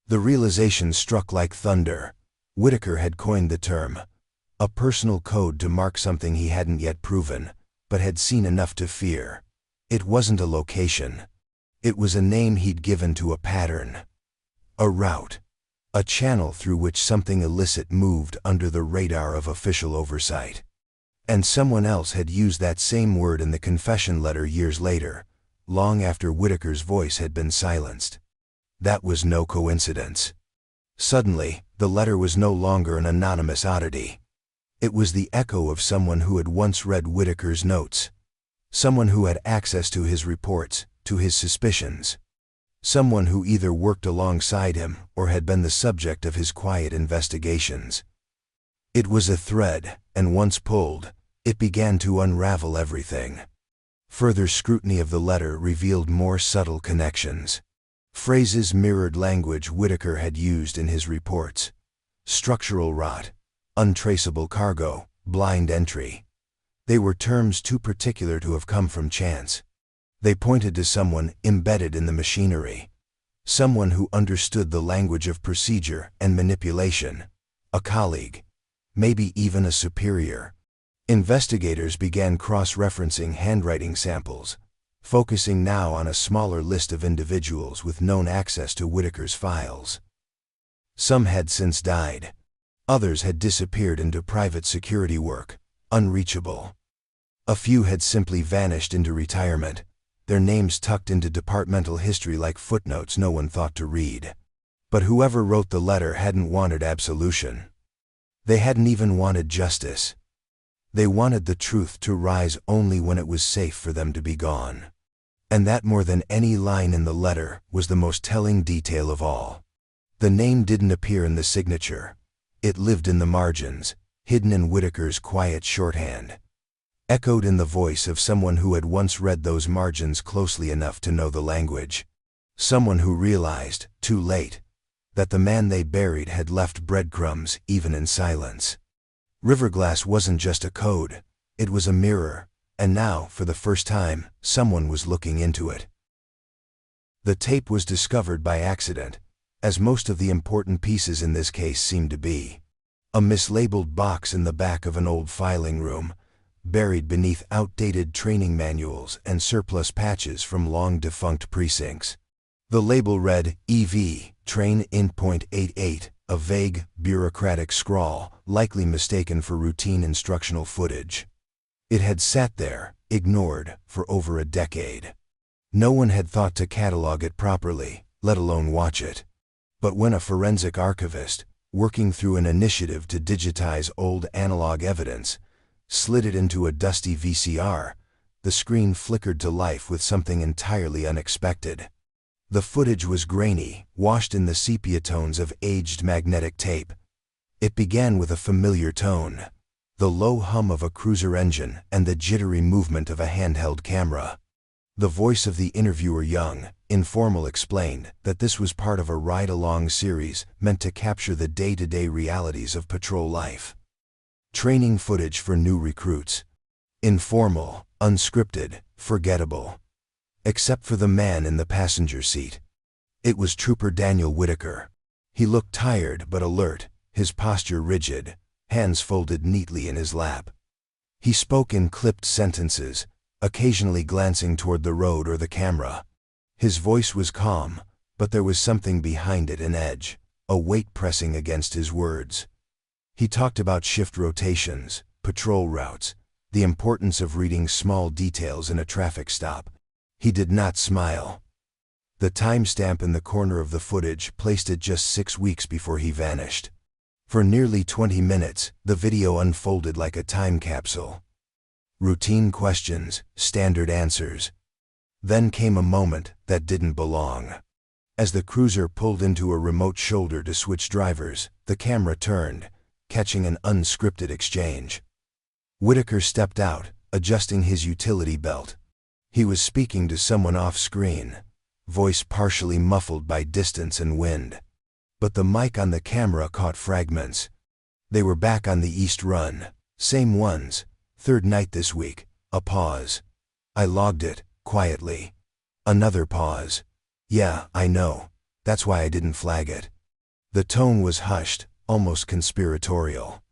The realization struck like thunder. Whitaker had coined the term, a personal code to mark something he hadn't yet proven, but had seen enough to fear. It wasn't a location. It was a name he'd given to a pattern. A route. A channel through which something illicit moved under the radar of official oversight. And someone else had used that same word in the confession letter years later, long after Whitaker's voice had been silenced. That was no coincidence. Suddenly, the letter was no longer an anonymous oddity. It was the echo of someone who had once read Whitaker's notes. Someone who had access to his reports, to his suspicions. someone who either worked alongside him or had been the subject of his quiet investigations. It was a thread, and once pulled, it began to unravel everything. Further scrutiny of the letter revealed more subtle connections. Phrases mirrored language Whitaker had used in his reports. Structural rot, untraceable cargo, blind entry. They were terms too particular to have come from chance. They pointed to someone embedded in the machinery. Someone who understood the language of procedure and manipulation. A colleague. Maybe even a superior. Investigators began cross-referencing handwriting samples, focusing now on a smaller list of individuals with known access to Whitaker's files. Some had since died. Others had disappeared into private security work, unreachable. A few had simply vanished into retirement, their names tucked into departmental history like footnotes no one thought to read. But whoever wrote the letter hadn't wanted absolution. They hadn't even wanted justice. They wanted the truth to rise only when it was safe for them to be gone. And that, more than any line in the letter, was the most telling detail of all. The name didn't appear in the signature. It lived in the margins, hidden in Whitaker's quiet shorthand. Echoed in the voice of someone who had once read those margins closely enough to know the language. Someone who realized, too late, that the man they buried had left breadcrumbs even in silence. Riverglass wasn't just a code, it was a mirror, and now, for the first time, someone was looking into it. The tape was discovered by accident, as most of the important pieces in this case seemed to be. A mislabeled box in the back of an old filing room, buried beneath outdated training manuals and surplus patches from long-defunct precincts. The label read, EV, Train in .88, a vague, bureaucratic scrawl, likely mistaken for routine instructional footage. It had sat there, ignored, for over a decade. No one had thought to catalog it properly, let alone watch it. But when a forensic archivist, working through an initiative to digitize old analog evidence, slid it into a dusty VCR, the screen flickered to life with something entirely unexpected. The footage was grainy, washed in the sepia tones of aged magnetic tape. It began with a familiar tone, the low hum of a cruiser engine and the jittery movement of a handheld camera. The voice of the interviewer, young, informal, explained that this was part of a ride-along series meant to capture the day-to-day realities of patrol life. Training footage for new recruits. Informal, unscripted, forgettable. Except for the man in the passenger seat. It was Trooper Daniel Whitaker. He looked tired but alert, his posture rigid, hands folded neatly in his lap. He spoke in clipped sentences, occasionally glancing toward the road or the camera. His voice was calm, but there was something behind it, an edge, a weight pressing against his words. He talked about shift rotations, patrol routes, the importance of reading small details in a traffic stop. He did not smile. The timestamp in the corner of the footage placed it just 6 weeks before he vanished. For nearly 20 minutes, the video unfolded like a time capsule. Routine questions, standard answers. Then came a moment that didn't belong. As the cruiser pulled into a remote shoulder to switch drivers, the camera turned, catching an unscripted exchange. Whitaker stepped out, adjusting his utility belt. He was speaking to someone off-screen, voice partially muffled by distance and wind. But the mic on the camera caught fragments. They were back on the East Run, same ones, third night this week. A pause. I logged it, quietly. Another pause. Yeah, I know. That's why I didn't flag it. The tone was hushed, almost conspiratorial.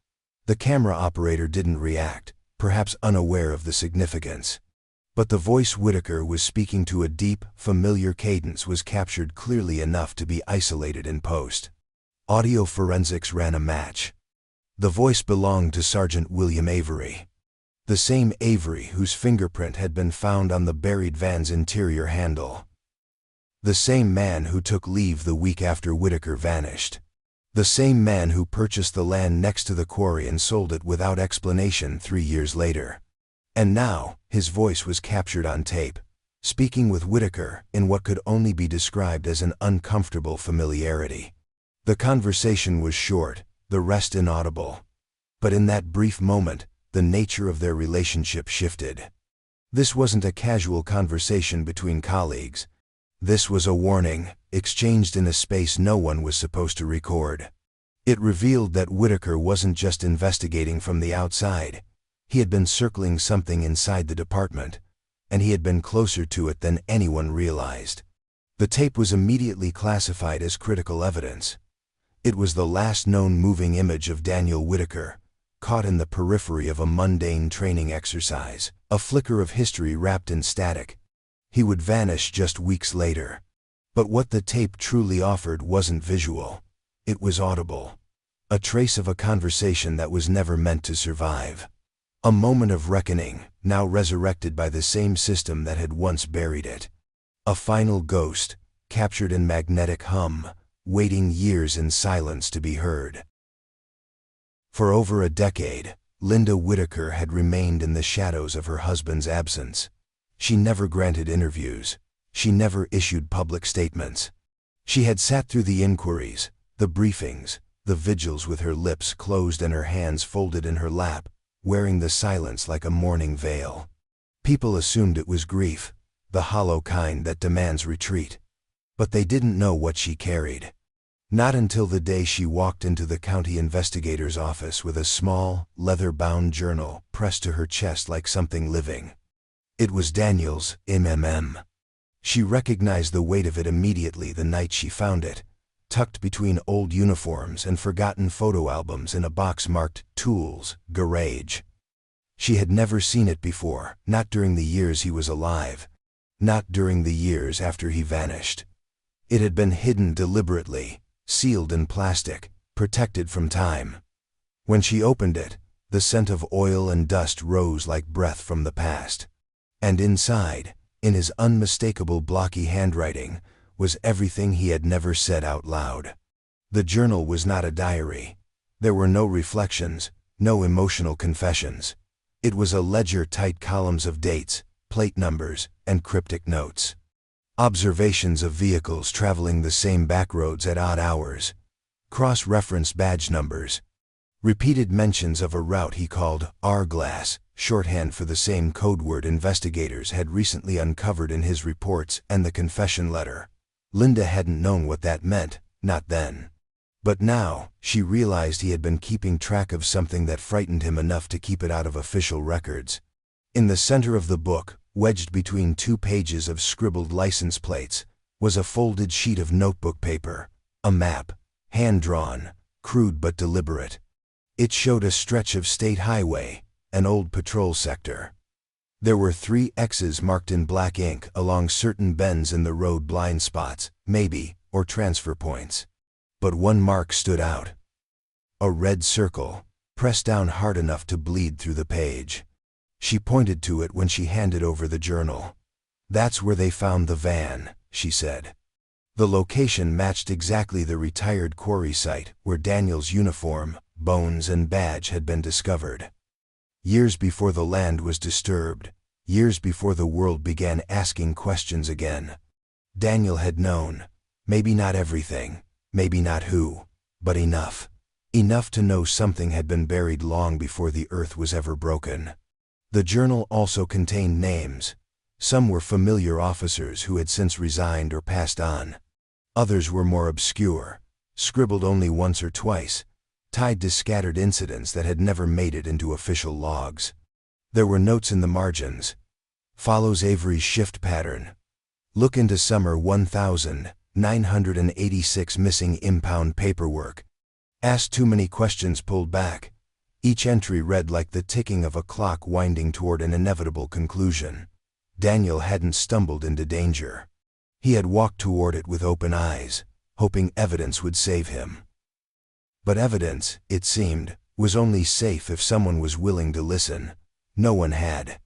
The camera operator didn't react, perhaps unaware of the significance. But the voice Whitaker was speaking to, a deep, familiar cadence, was captured clearly enough to be isolated in post. Audio forensics ran a match. The voice belonged to Sergeant William Avery. The same Avery whose fingerprint had been found on the buried van's interior handle. The same man who took leave the week after Whitaker vanished. The same man who purchased the land next to the quarry and sold it without explanation 3 years later. And now, his voice was captured on tape, speaking with Whitaker in what could only be described as an uncomfortable familiarity. The conversation was short, the rest inaudible. But in that brief moment, the nature of their relationship shifted. This wasn't a casual conversation between colleagues. This was a warning, exchanged in a space no one was supposed to record. It revealed that Whitaker wasn't just investigating from the outside. He had been circling something inside the department, and he had been closer to it than anyone realized. The tape was immediately classified as critical evidence. It was the last known moving image of Daniel Whitaker, caught in the periphery of a mundane training exercise, a flicker of history wrapped in static. He would vanish just weeks later. But what the tape truly offered wasn't visual. It was audible. A trace of a conversation that was never meant to survive. A moment of reckoning, now resurrected by the same system that had once buried it. A final ghost, captured in magnetic hum, waiting years in silence to be heard. For over a decade, Linda Whitaker had remained in the shadows of her husband's absence. She never granted interviews. She never issued public statements. She had sat through the inquiries, the briefings, the vigils with her lips closed and her hands folded in her lap, wearing the silence like a mourning veil. People assumed it was grief, the hollow kind that demands retreat. But they didn't know what she carried. Not until the day she walked into the county investigator's office with a small, leather-bound journal pressed to her chest like something living. It was Daniel's MMM. She recognized the weight of it immediately the night she found it, tucked between old uniforms and forgotten photo albums in a box marked Tools, Garage. She had never seen it before, not during the years he was alive, not during the years after he vanished. It had been hidden deliberately, sealed in plastic, protected from time. When she opened it, the scent of oil and dust rose like breath from the past. And inside, in his unmistakable blocky handwriting, was everything he had never said out loud. The journal was not a diary. There were no reflections, no emotional confessions. It was a ledger, tight columns of dates, plate numbers, and cryptic notes. Observations of vehicles traveling the same backroads at odd hours. Cross-referenced badge numbers. Repeated mentions of a route he called R-Glass, shorthand for the same code word investigators had recently uncovered in his reports and the confession letter. Linda hadn't known what that meant, not then. But now, she realized he had been keeping track of something that frightened him enough to keep it out of official records. In the center of the book, wedged between 2 pages of scribbled license plates, was a folded sheet of notebook paper, a map, hand-drawn, crude but deliberate. It showed a stretch of state highway, an old patrol sector. There were 3 X's marked in black ink along certain bends in the road, blind spots, maybe, or transfer points. But one mark stood out. A red circle, pressed down hard enough to bleed through the page. She pointed to it when she handed over the journal. "That's where they found the van," she said. The location matched exactly the retired quarry site where Daniel's uniform, bones, and badge had been discovered. Years before the land was disturbed, years before the world began asking questions again. Daniel had known, maybe not everything, maybe not who, but enough. Enough to know something had been buried long before the earth was ever broken. The journal also contained names. Some were familiar officers who had since resigned or passed on. Others were more obscure, scribbled only once or twice, tied to scattered incidents that had never made it into official logs. There were notes in the margins. Follows Avery's shift pattern. Look into summer 1986 missing impound paperwork. Asked too many questions, pulled back. Each entry read like the ticking of a clock winding toward an inevitable conclusion. Daniel hadn't stumbled into danger. He had walked toward it with open eyes, hoping evidence would save him. But evidence, it seemed, was only safe if someone was willing to listen. No one had.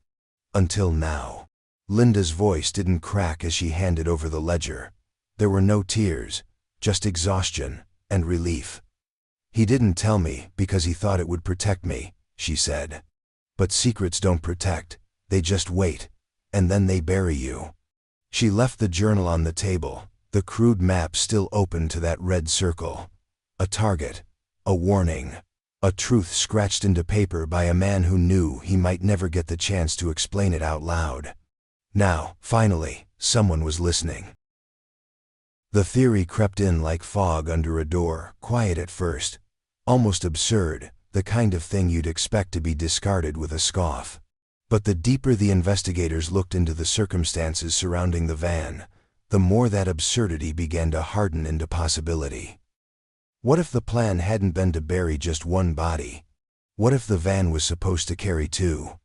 Until now. Linda's voice didn't crack as she handed over the ledger. There were no tears, just exhaustion and relief. "He didn't tell me because he thought it would protect me," she said. "But secrets don't protect, they just wait, and then they bury you." She left the journal on the table, the crude map still open to that red circle. A target, a warning, a truth scratched into paper by a man who knew he might never get the chance to explain it out loud. Now, finally, someone was listening. The theory crept in like fog under a door, quiet at first, almost absurd, the kind of thing you'd expect to be discarded with a scoff. But the deeper the investigators looked into the circumstances surrounding the van, the more that absurdity began to harden into possibility. What if the plan hadn't been to bury just one body? What if the van was supposed to carry two?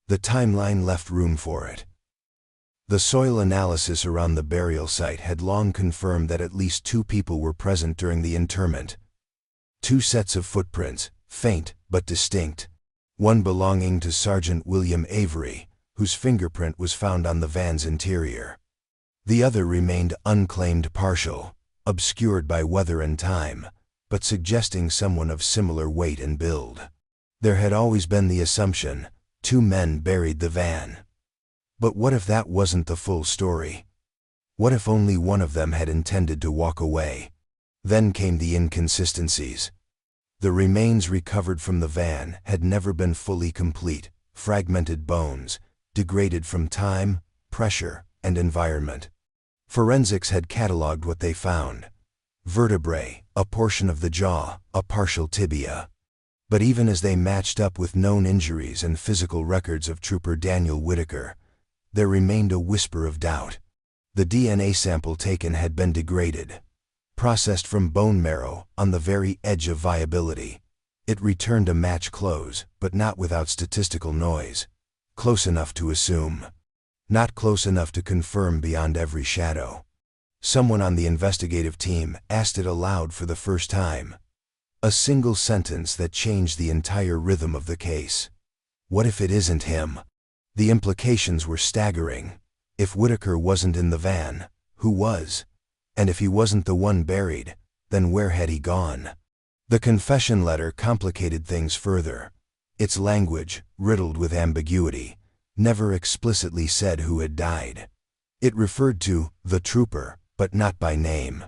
The timeline left room for it. The soil analysis around the burial site had long confirmed that at least two people were present during the interment. Two sets of footprints, faint but distinct. One belonging to Sergeant William Avery, whose fingerprint was found on the van's interior. The other remained unclaimed, partial, obscured by weather and time, but suggesting someone of similar weight and build. There had always been the assumption, two men buried the van. But what if that wasn't the full story? What if only one of them had intended to walk away? Then came the inconsistencies. The remains recovered from the van had never been fully complete, fragmented bones, degraded from time, pressure, and environment. Forensics had cataloged what they found. Vertebrae, a portion of the jaw, a partial tibia. But even as they matched up with known injuries and physical records of Trooper Daniel Whitaker, there remained a whisper of doubt. The DNA sample taken had been degraded, processed from bone marrow on the very edge of viability. It returned a match close, but not without statistical noise. Close enough to assume. Not close enough to confirm beyond every shadow. Someone on the investigative team asked it aloud for the first time. A single sentence that changed the entire rhythm of the case. What if it isn't him? The implications were staggering. If Whitaker wasn't in the van, who was? And if he wasn't the one buried, then where had he gone? The confession letter complicated things further. Its language, riddled with ambiguity, never explicitly said who had died. It referred to the trooper, but not by name.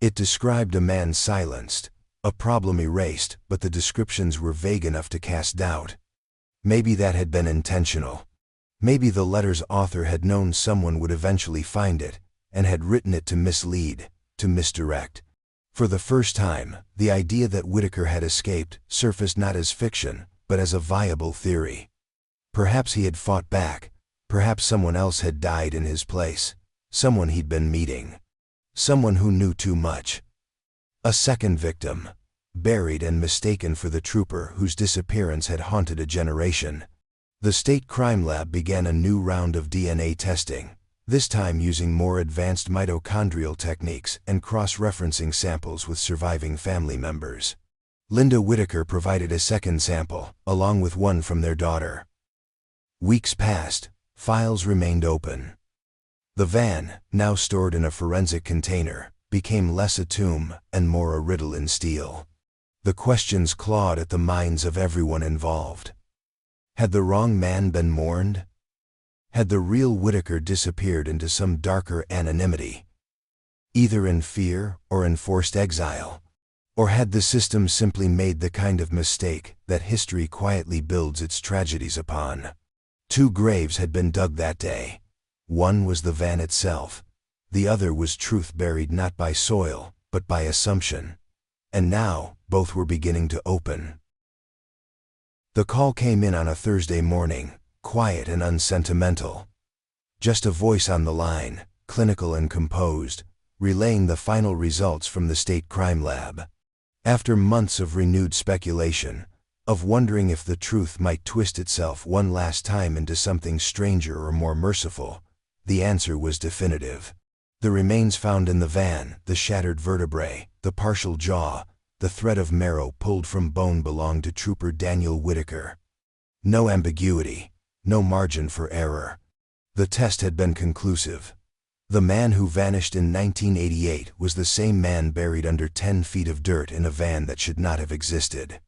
It described a man silenced, a problem erased, but the descriptions were vague enough to cast doubt. Maybe that had been intentional. Maybe the letter's author had known someone would eventually find it, and had written it to mislead, to misdirect. For the first time, the idea that Whitaker had escaped surfaced not as fiction, but as a viable theory. Perhaps he had fought back. Perhaps someone else had died in his place. Someone he'd been meeting. Someone who knew too much. A second victim, buried and mistaken for the trooper whose disappearance had haunted a generation. The state crime lab began a new round of DNA testing, this time using more advanced mitochondrial techniques and cross-referencing samples with surviving family members. Linda Whitaker provided a second sample, along with one from their daughter. Weeks passed. Files remained open. The van, now stored in a forensic container, became less a tomb and more a riddle in steel. The questions clawed at the minds of everyone involved. Had the wrong man been mourned? Had the real Whitaker disappeared into some darker anonymity, either in fear or in forced exile? Or had the system simply made the kind of mistake that history quietly builds its tragedies upon? Two graves had been dug that day. One was the van itself. The other was truth buried not by soil, but by assumption. And now, both were beginning to open. The call came in on a Thursday morning, quiet and unsentimental. Just a voice on the line, clinical and composed, relaying the final results from the state crime lab. After months of renewed speculation, of wondering if the truth might twist itself one last time into something stranger or more merciful, the answer was definitive. The remains found in the van, the shattered vertebrae, the partial jaw, the thread of marrow pulled from bone belonged to Trooper Daniel Whitaker. No ambiguity, no margin for error. The test had been conclusive. The man who vanished in 1988 was the same man buried under 10 feet of dirt in a van that should not have existed.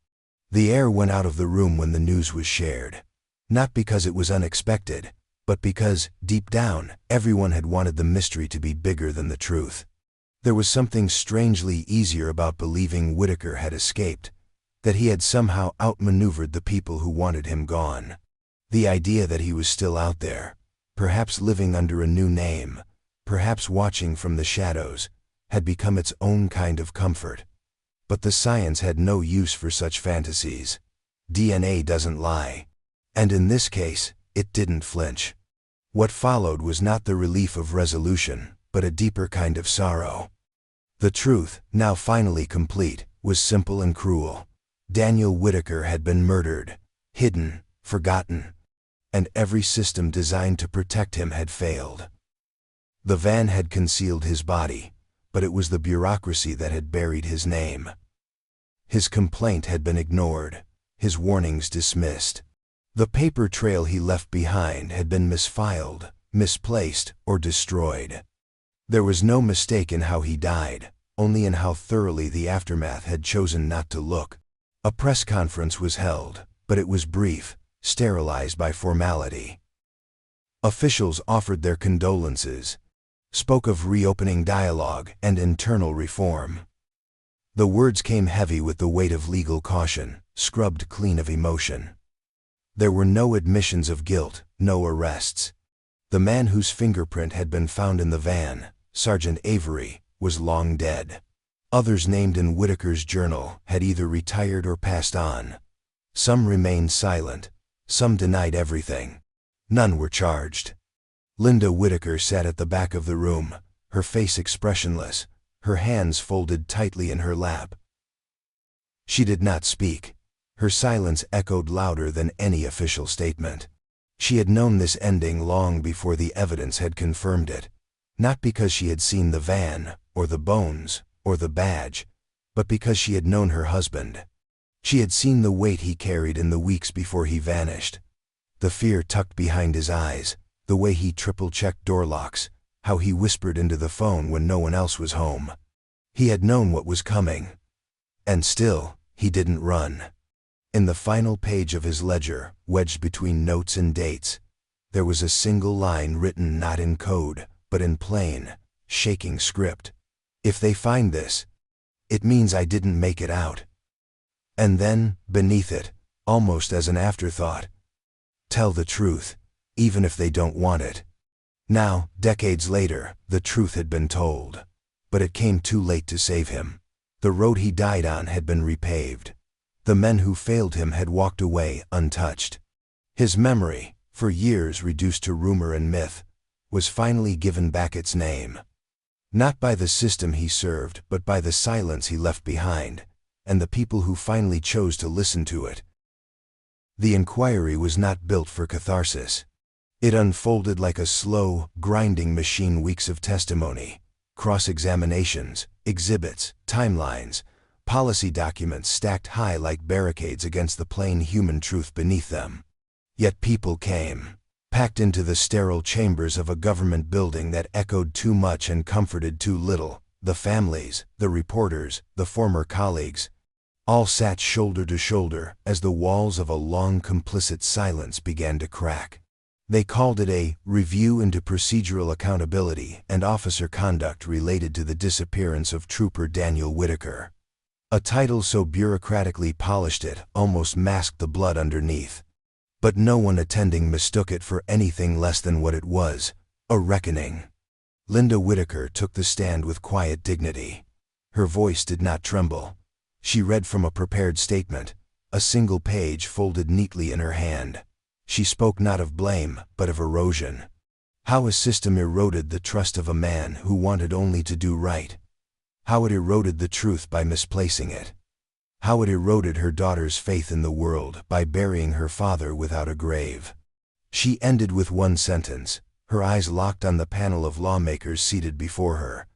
The air went out of the room when the news was shared. Not because it was unexpected, but because, deep down, everyone had wanted the mystery to be bigger than the truth. There was something strangely easier about believing Whitaker had escaped, that he had somehow outmaneuvered the people who wanted him gone. The idea that he was still out there, perhaps living under a new name, perhaps watching from the shadows, had become its own kind of comfort. But the science had no use for such fantasies. DNA doesn't lie. And in this case, it didn't flinch. What followed was not the relief of resolution, but a deeper kind of sorrow. The truth, now finally complete, was simple and cruel. Daniel Whitaker had been murdered, hidden, forgotten, and every system designed to protect him had failed. The van had concealed his body, but it was the bureaucracy that had buried his name. His complaint had been ignored, his warnings dismissed. The paper trail he left behind had been misfiled, misplaced, or destroyed. There was no mistake in how he died, only in how thoroughly the aftermath had chosen not to look. A press conference was held, but it was brief, sterilized by formality. Officials offered their condolences, spoke of reopening dialogue and internal reform. The words came heavy with the weight of legal caution, scrubbed clean of emotion. There were no admissions of guilt, no arrests. The man whose fingerprint had been found in the van, Sergeant Avery, was long dead. Others named in Whitaker's journal had either retired or passed on. Some remained silent, some denied everything. None were charged. Linda Whitaker sat at the back of the room, her face expressionless, her hands folded tightly in her lap. She did not speak. Her silence echoed louder than any official statement. She had known this ending long before the evidence had confirmed it, not because she had seen the van, or the bones, or the badge, but because she had known her husband. She had seen the weight he carried in the weeks before he vanished. The fear tucked behind his eyes, the way he triple-checked door locks, how he whispered into the phone when no one else was home. He had known what was coming. And still, he didn't run. In the final page of his ledger, wedged between notes and dates, there was a single line written not in code, but in plain, shaking script. If they find this, it means I didn't make it out. And then, beneath it, almost as an afterthought, tell the truth, even if they don't want it. Now, decades later, the truth had been told. But it came too late to save him. The road he died on had been repaved. The men who failed him had walked away untouched. His memory, for years reduced to rumor and myth, was finally given back its name. Not by the system he served, but by the silence he left behind, and the people who finally chose to listen to it. The inquiry was not built for catharsis. It unfolded like a slow, grinding machine. Weeks of testimony, cross-examinations, exhibits, timelines, policy documents stacked high like barricades against the plain human truth beneath them. Yet people came, packed into the sterile chambers of a government building that echoed too much and comforted too little. The families, the reporters, the former colleagues, all sat shoulder to shoulder as the walls of a long complicit silence began to crack. They called it a review into procedural accountability and officer conduct related to the disappearance of Trooper Daniel Whitaker. A title so bureaucratically polished it almost masked the blood underneath. But no one attending mistook it for anything less than what it was, a reckoning. Linda Whitaker took the stand with quiet dignity. Her voice did not tremble. She read from a prepared statement, a single page folded neatly in her hand. She spoke not of blame, but of erosion. How a system eroded the trust of a man who wanted only to do right. How it eroded the truth by misplacing it. How it eroded her daughter's faith in the world by burying her father without a grave. She ended with one sentence, her eyes locked on the panel of lawmakers seated before her.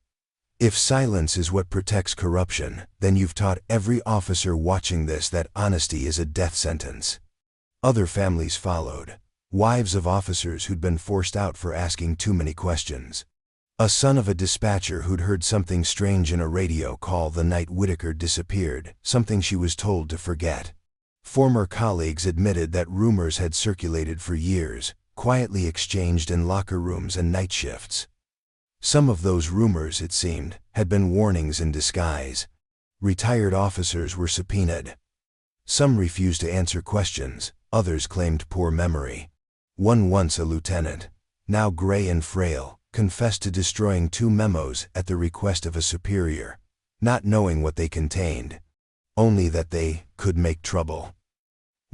If silence is what protects corruption, then you've taught every officer watching this that honesty is a death sentence. Other families followed, wives of officers who'd been forced out for asking too many questions. A son of a dispatcher who'd heard something strange in a radio call the night Whitaker disappeared, something she was told to forget. Former colleagues admitted that rumors had circulated for years, quietly exchanged in locker rooms and night shifts. Some of those rumors, it seemed, had been warnings in disguise. Retired officers were subpoenaed. Some refused to answer questions, others claimed poor memory. One, once a lieutenant, now gray and frail, confessed to destroying 2 memos at the request of a superior, not knowing what they contained, only that they could make trouble.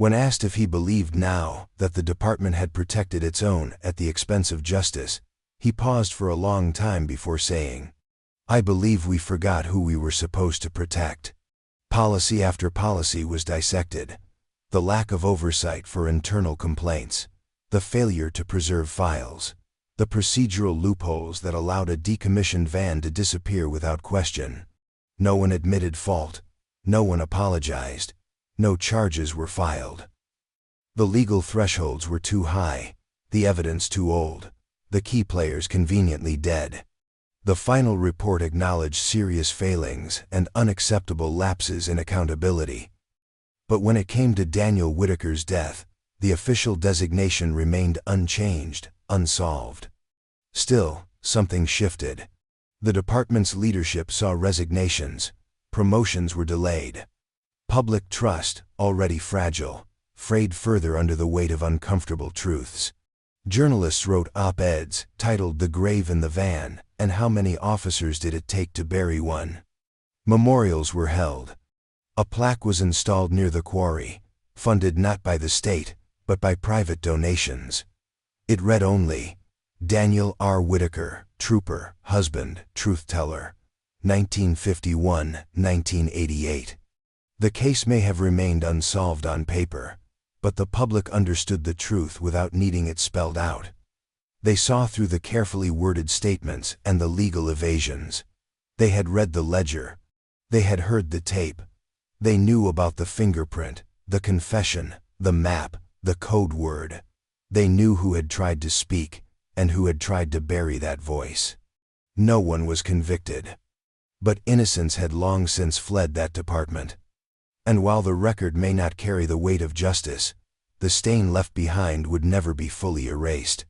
When asked if he believed now that the department had protected its own at the expense of justice, he paused for a long time before saying, "I believe we forgot who we were supposed to protect." Policy after policy was dissected. The lack of oversight for internal complaints, the failure to preserve files, the procedural loopholes that allowed a decommissioned van to disappear without question. No one admitted fault. No one apologized. No charges were filed. The legal thresholds were too high, the evidence too old, the key players conveniently dead. The final report acknowledged serious failings and unacceptable lapses in accountability. But when it came to Daniel Whitaker's death, the official designation remained unchanged, unsolved. Still, something shifted. The department's leadership saw resignations. Promotions were delayed. Public trust, already fragile, frayed further under the weight of uncomfortable truths. Journalists wrote op-eds titled "The Grave in the Van" and "How Many Officers Did It Take to Bury One?" Memorials were held. A plaque was installed near the quarry, funded not by the state, but by private donations. It read only, "Daniel R. Whitaker, Trooper, Husband, Truth-Teller, 1951-1988. The case may have remained unsolved on paper, but the public understood the truth without needing it spelled out. They saw through the carefully worded statements and the legal evasions. They had read the ledger. They had heard the tape. They knew about the fingerprint, the confession, the map, the code word. They knew who had tried to speak and who had tried to bury that voice. No one was convicted. But innocence had long since fled that department. And while the record may not carry the weight of justice, the stain left behind would never be fully erased.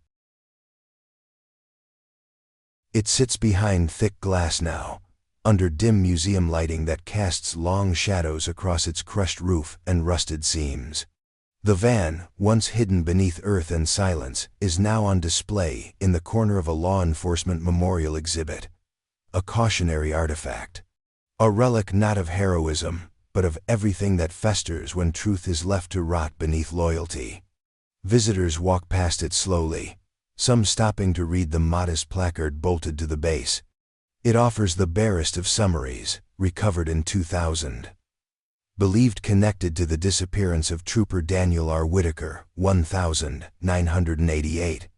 It sits behind thick glass now, under dim museum lighting that casts long shadows across its crushed roof and rusted seams. The van, once hidden beneath earth and silence, is now on display in the corner of a law enforcement memorial exhibit. A cautionary artifact. A relic not of heroism, but of everything that festers when truth is left to rot beneath loyalty. Visitors walk past it slowly, some stopping to read the modest placard bolted to the base. It offers the barest of summaries, recovered in 2000. Believed connected to the disappearance of Trooper Daniel R. Whitaker, 1988.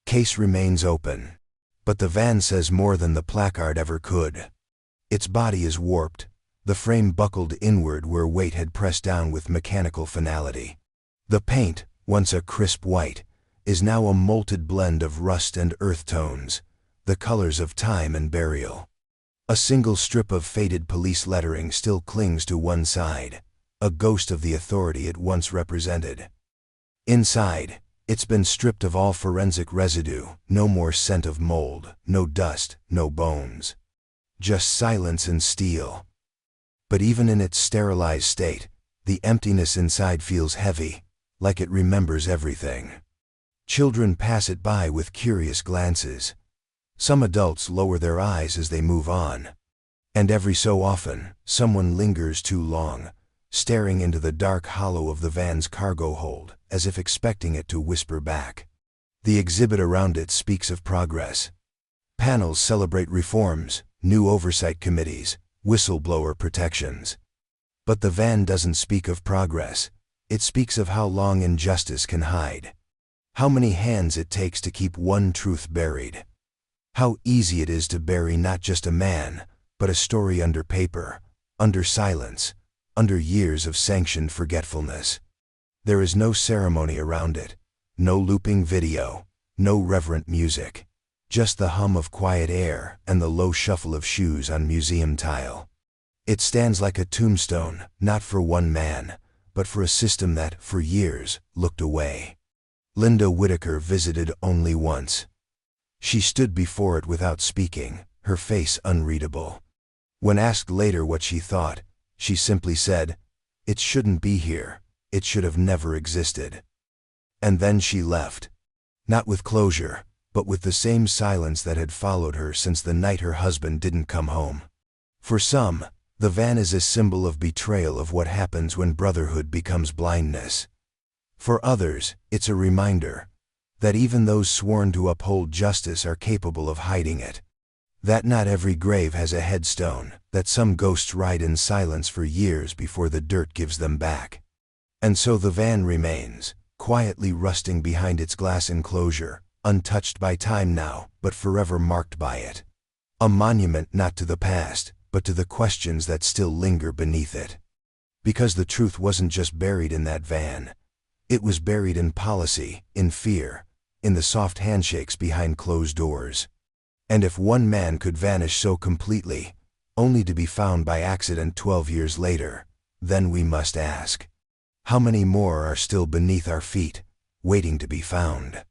Case remains open. But the van says more than the placard ever could. Its body is warped, the frame buckled inward where weight had pressed down with mechanical finality. The paint, once a crisp white, is now a molted blend of rust and earth tones, the colors of time and burial. A single strip of faded police lettering still clings to one side, a ghost of the authority it once represented. Inside, it's been stripped of all forensic residue, no more scent of mold, no dust, no bones. Just silence and steel. But even in its sterilized state, the emptiness inside feels heavy, like it remembers everything. Children pass it by with curious glances. Some adults lower their eyes as they move on. And every so often, someone lingers too long, staring into the dark hollow of the van's cargo hold, as if expecting it to whisper back. The exhibit around it speaks of progress. Panels celebrate reforms, new oversight committees, whistleblower protections. But the van doesn't speak of progress. It speaks of how long injustice can hide. How many hands it takes to keep one truth buried. How easy it is to bury not just a man, but a story under paper, under silence, under years of sanctioned forgetfulness. There is no ceremony around it, no looping video, no reverent music. Just the hum of quiet air and the low shuffle of shoes on museum tile. It stands like a tombstone, not for one man, but for a system that, for years, looked away. Linda Whitaker visited only once. She stood before it without speaking, her face unreadable. When asked later what she thought, she simply said, "It shouldn't be here. It should have never existed." And then she left. Not with closure, but with the same silence that had followed her since the night her husband didn't come home. For some, the van is a symbol of betrayal of what happens when brotherhood becomes blindness. For others, it's a reminder that even those sworn to uphold justice are capable of hiding it. That not every grave has a headstone, that some ghosts ride in silence for years before the dirt gives them back. And so the van remains, quietly rusting behind its glass enclosure, untouched by time now, but forever marked by it. A monument not to the past, but to the questions that still linger beneath it. Because the truth wasn't just buried in that van. It was buried in policy, in fear, in the soft handshakes behind closed doors. And if one man could vanish so completely, only to be found by accident 12 years later, then we must ask, how many more are still beneath our feet, waiting to be found?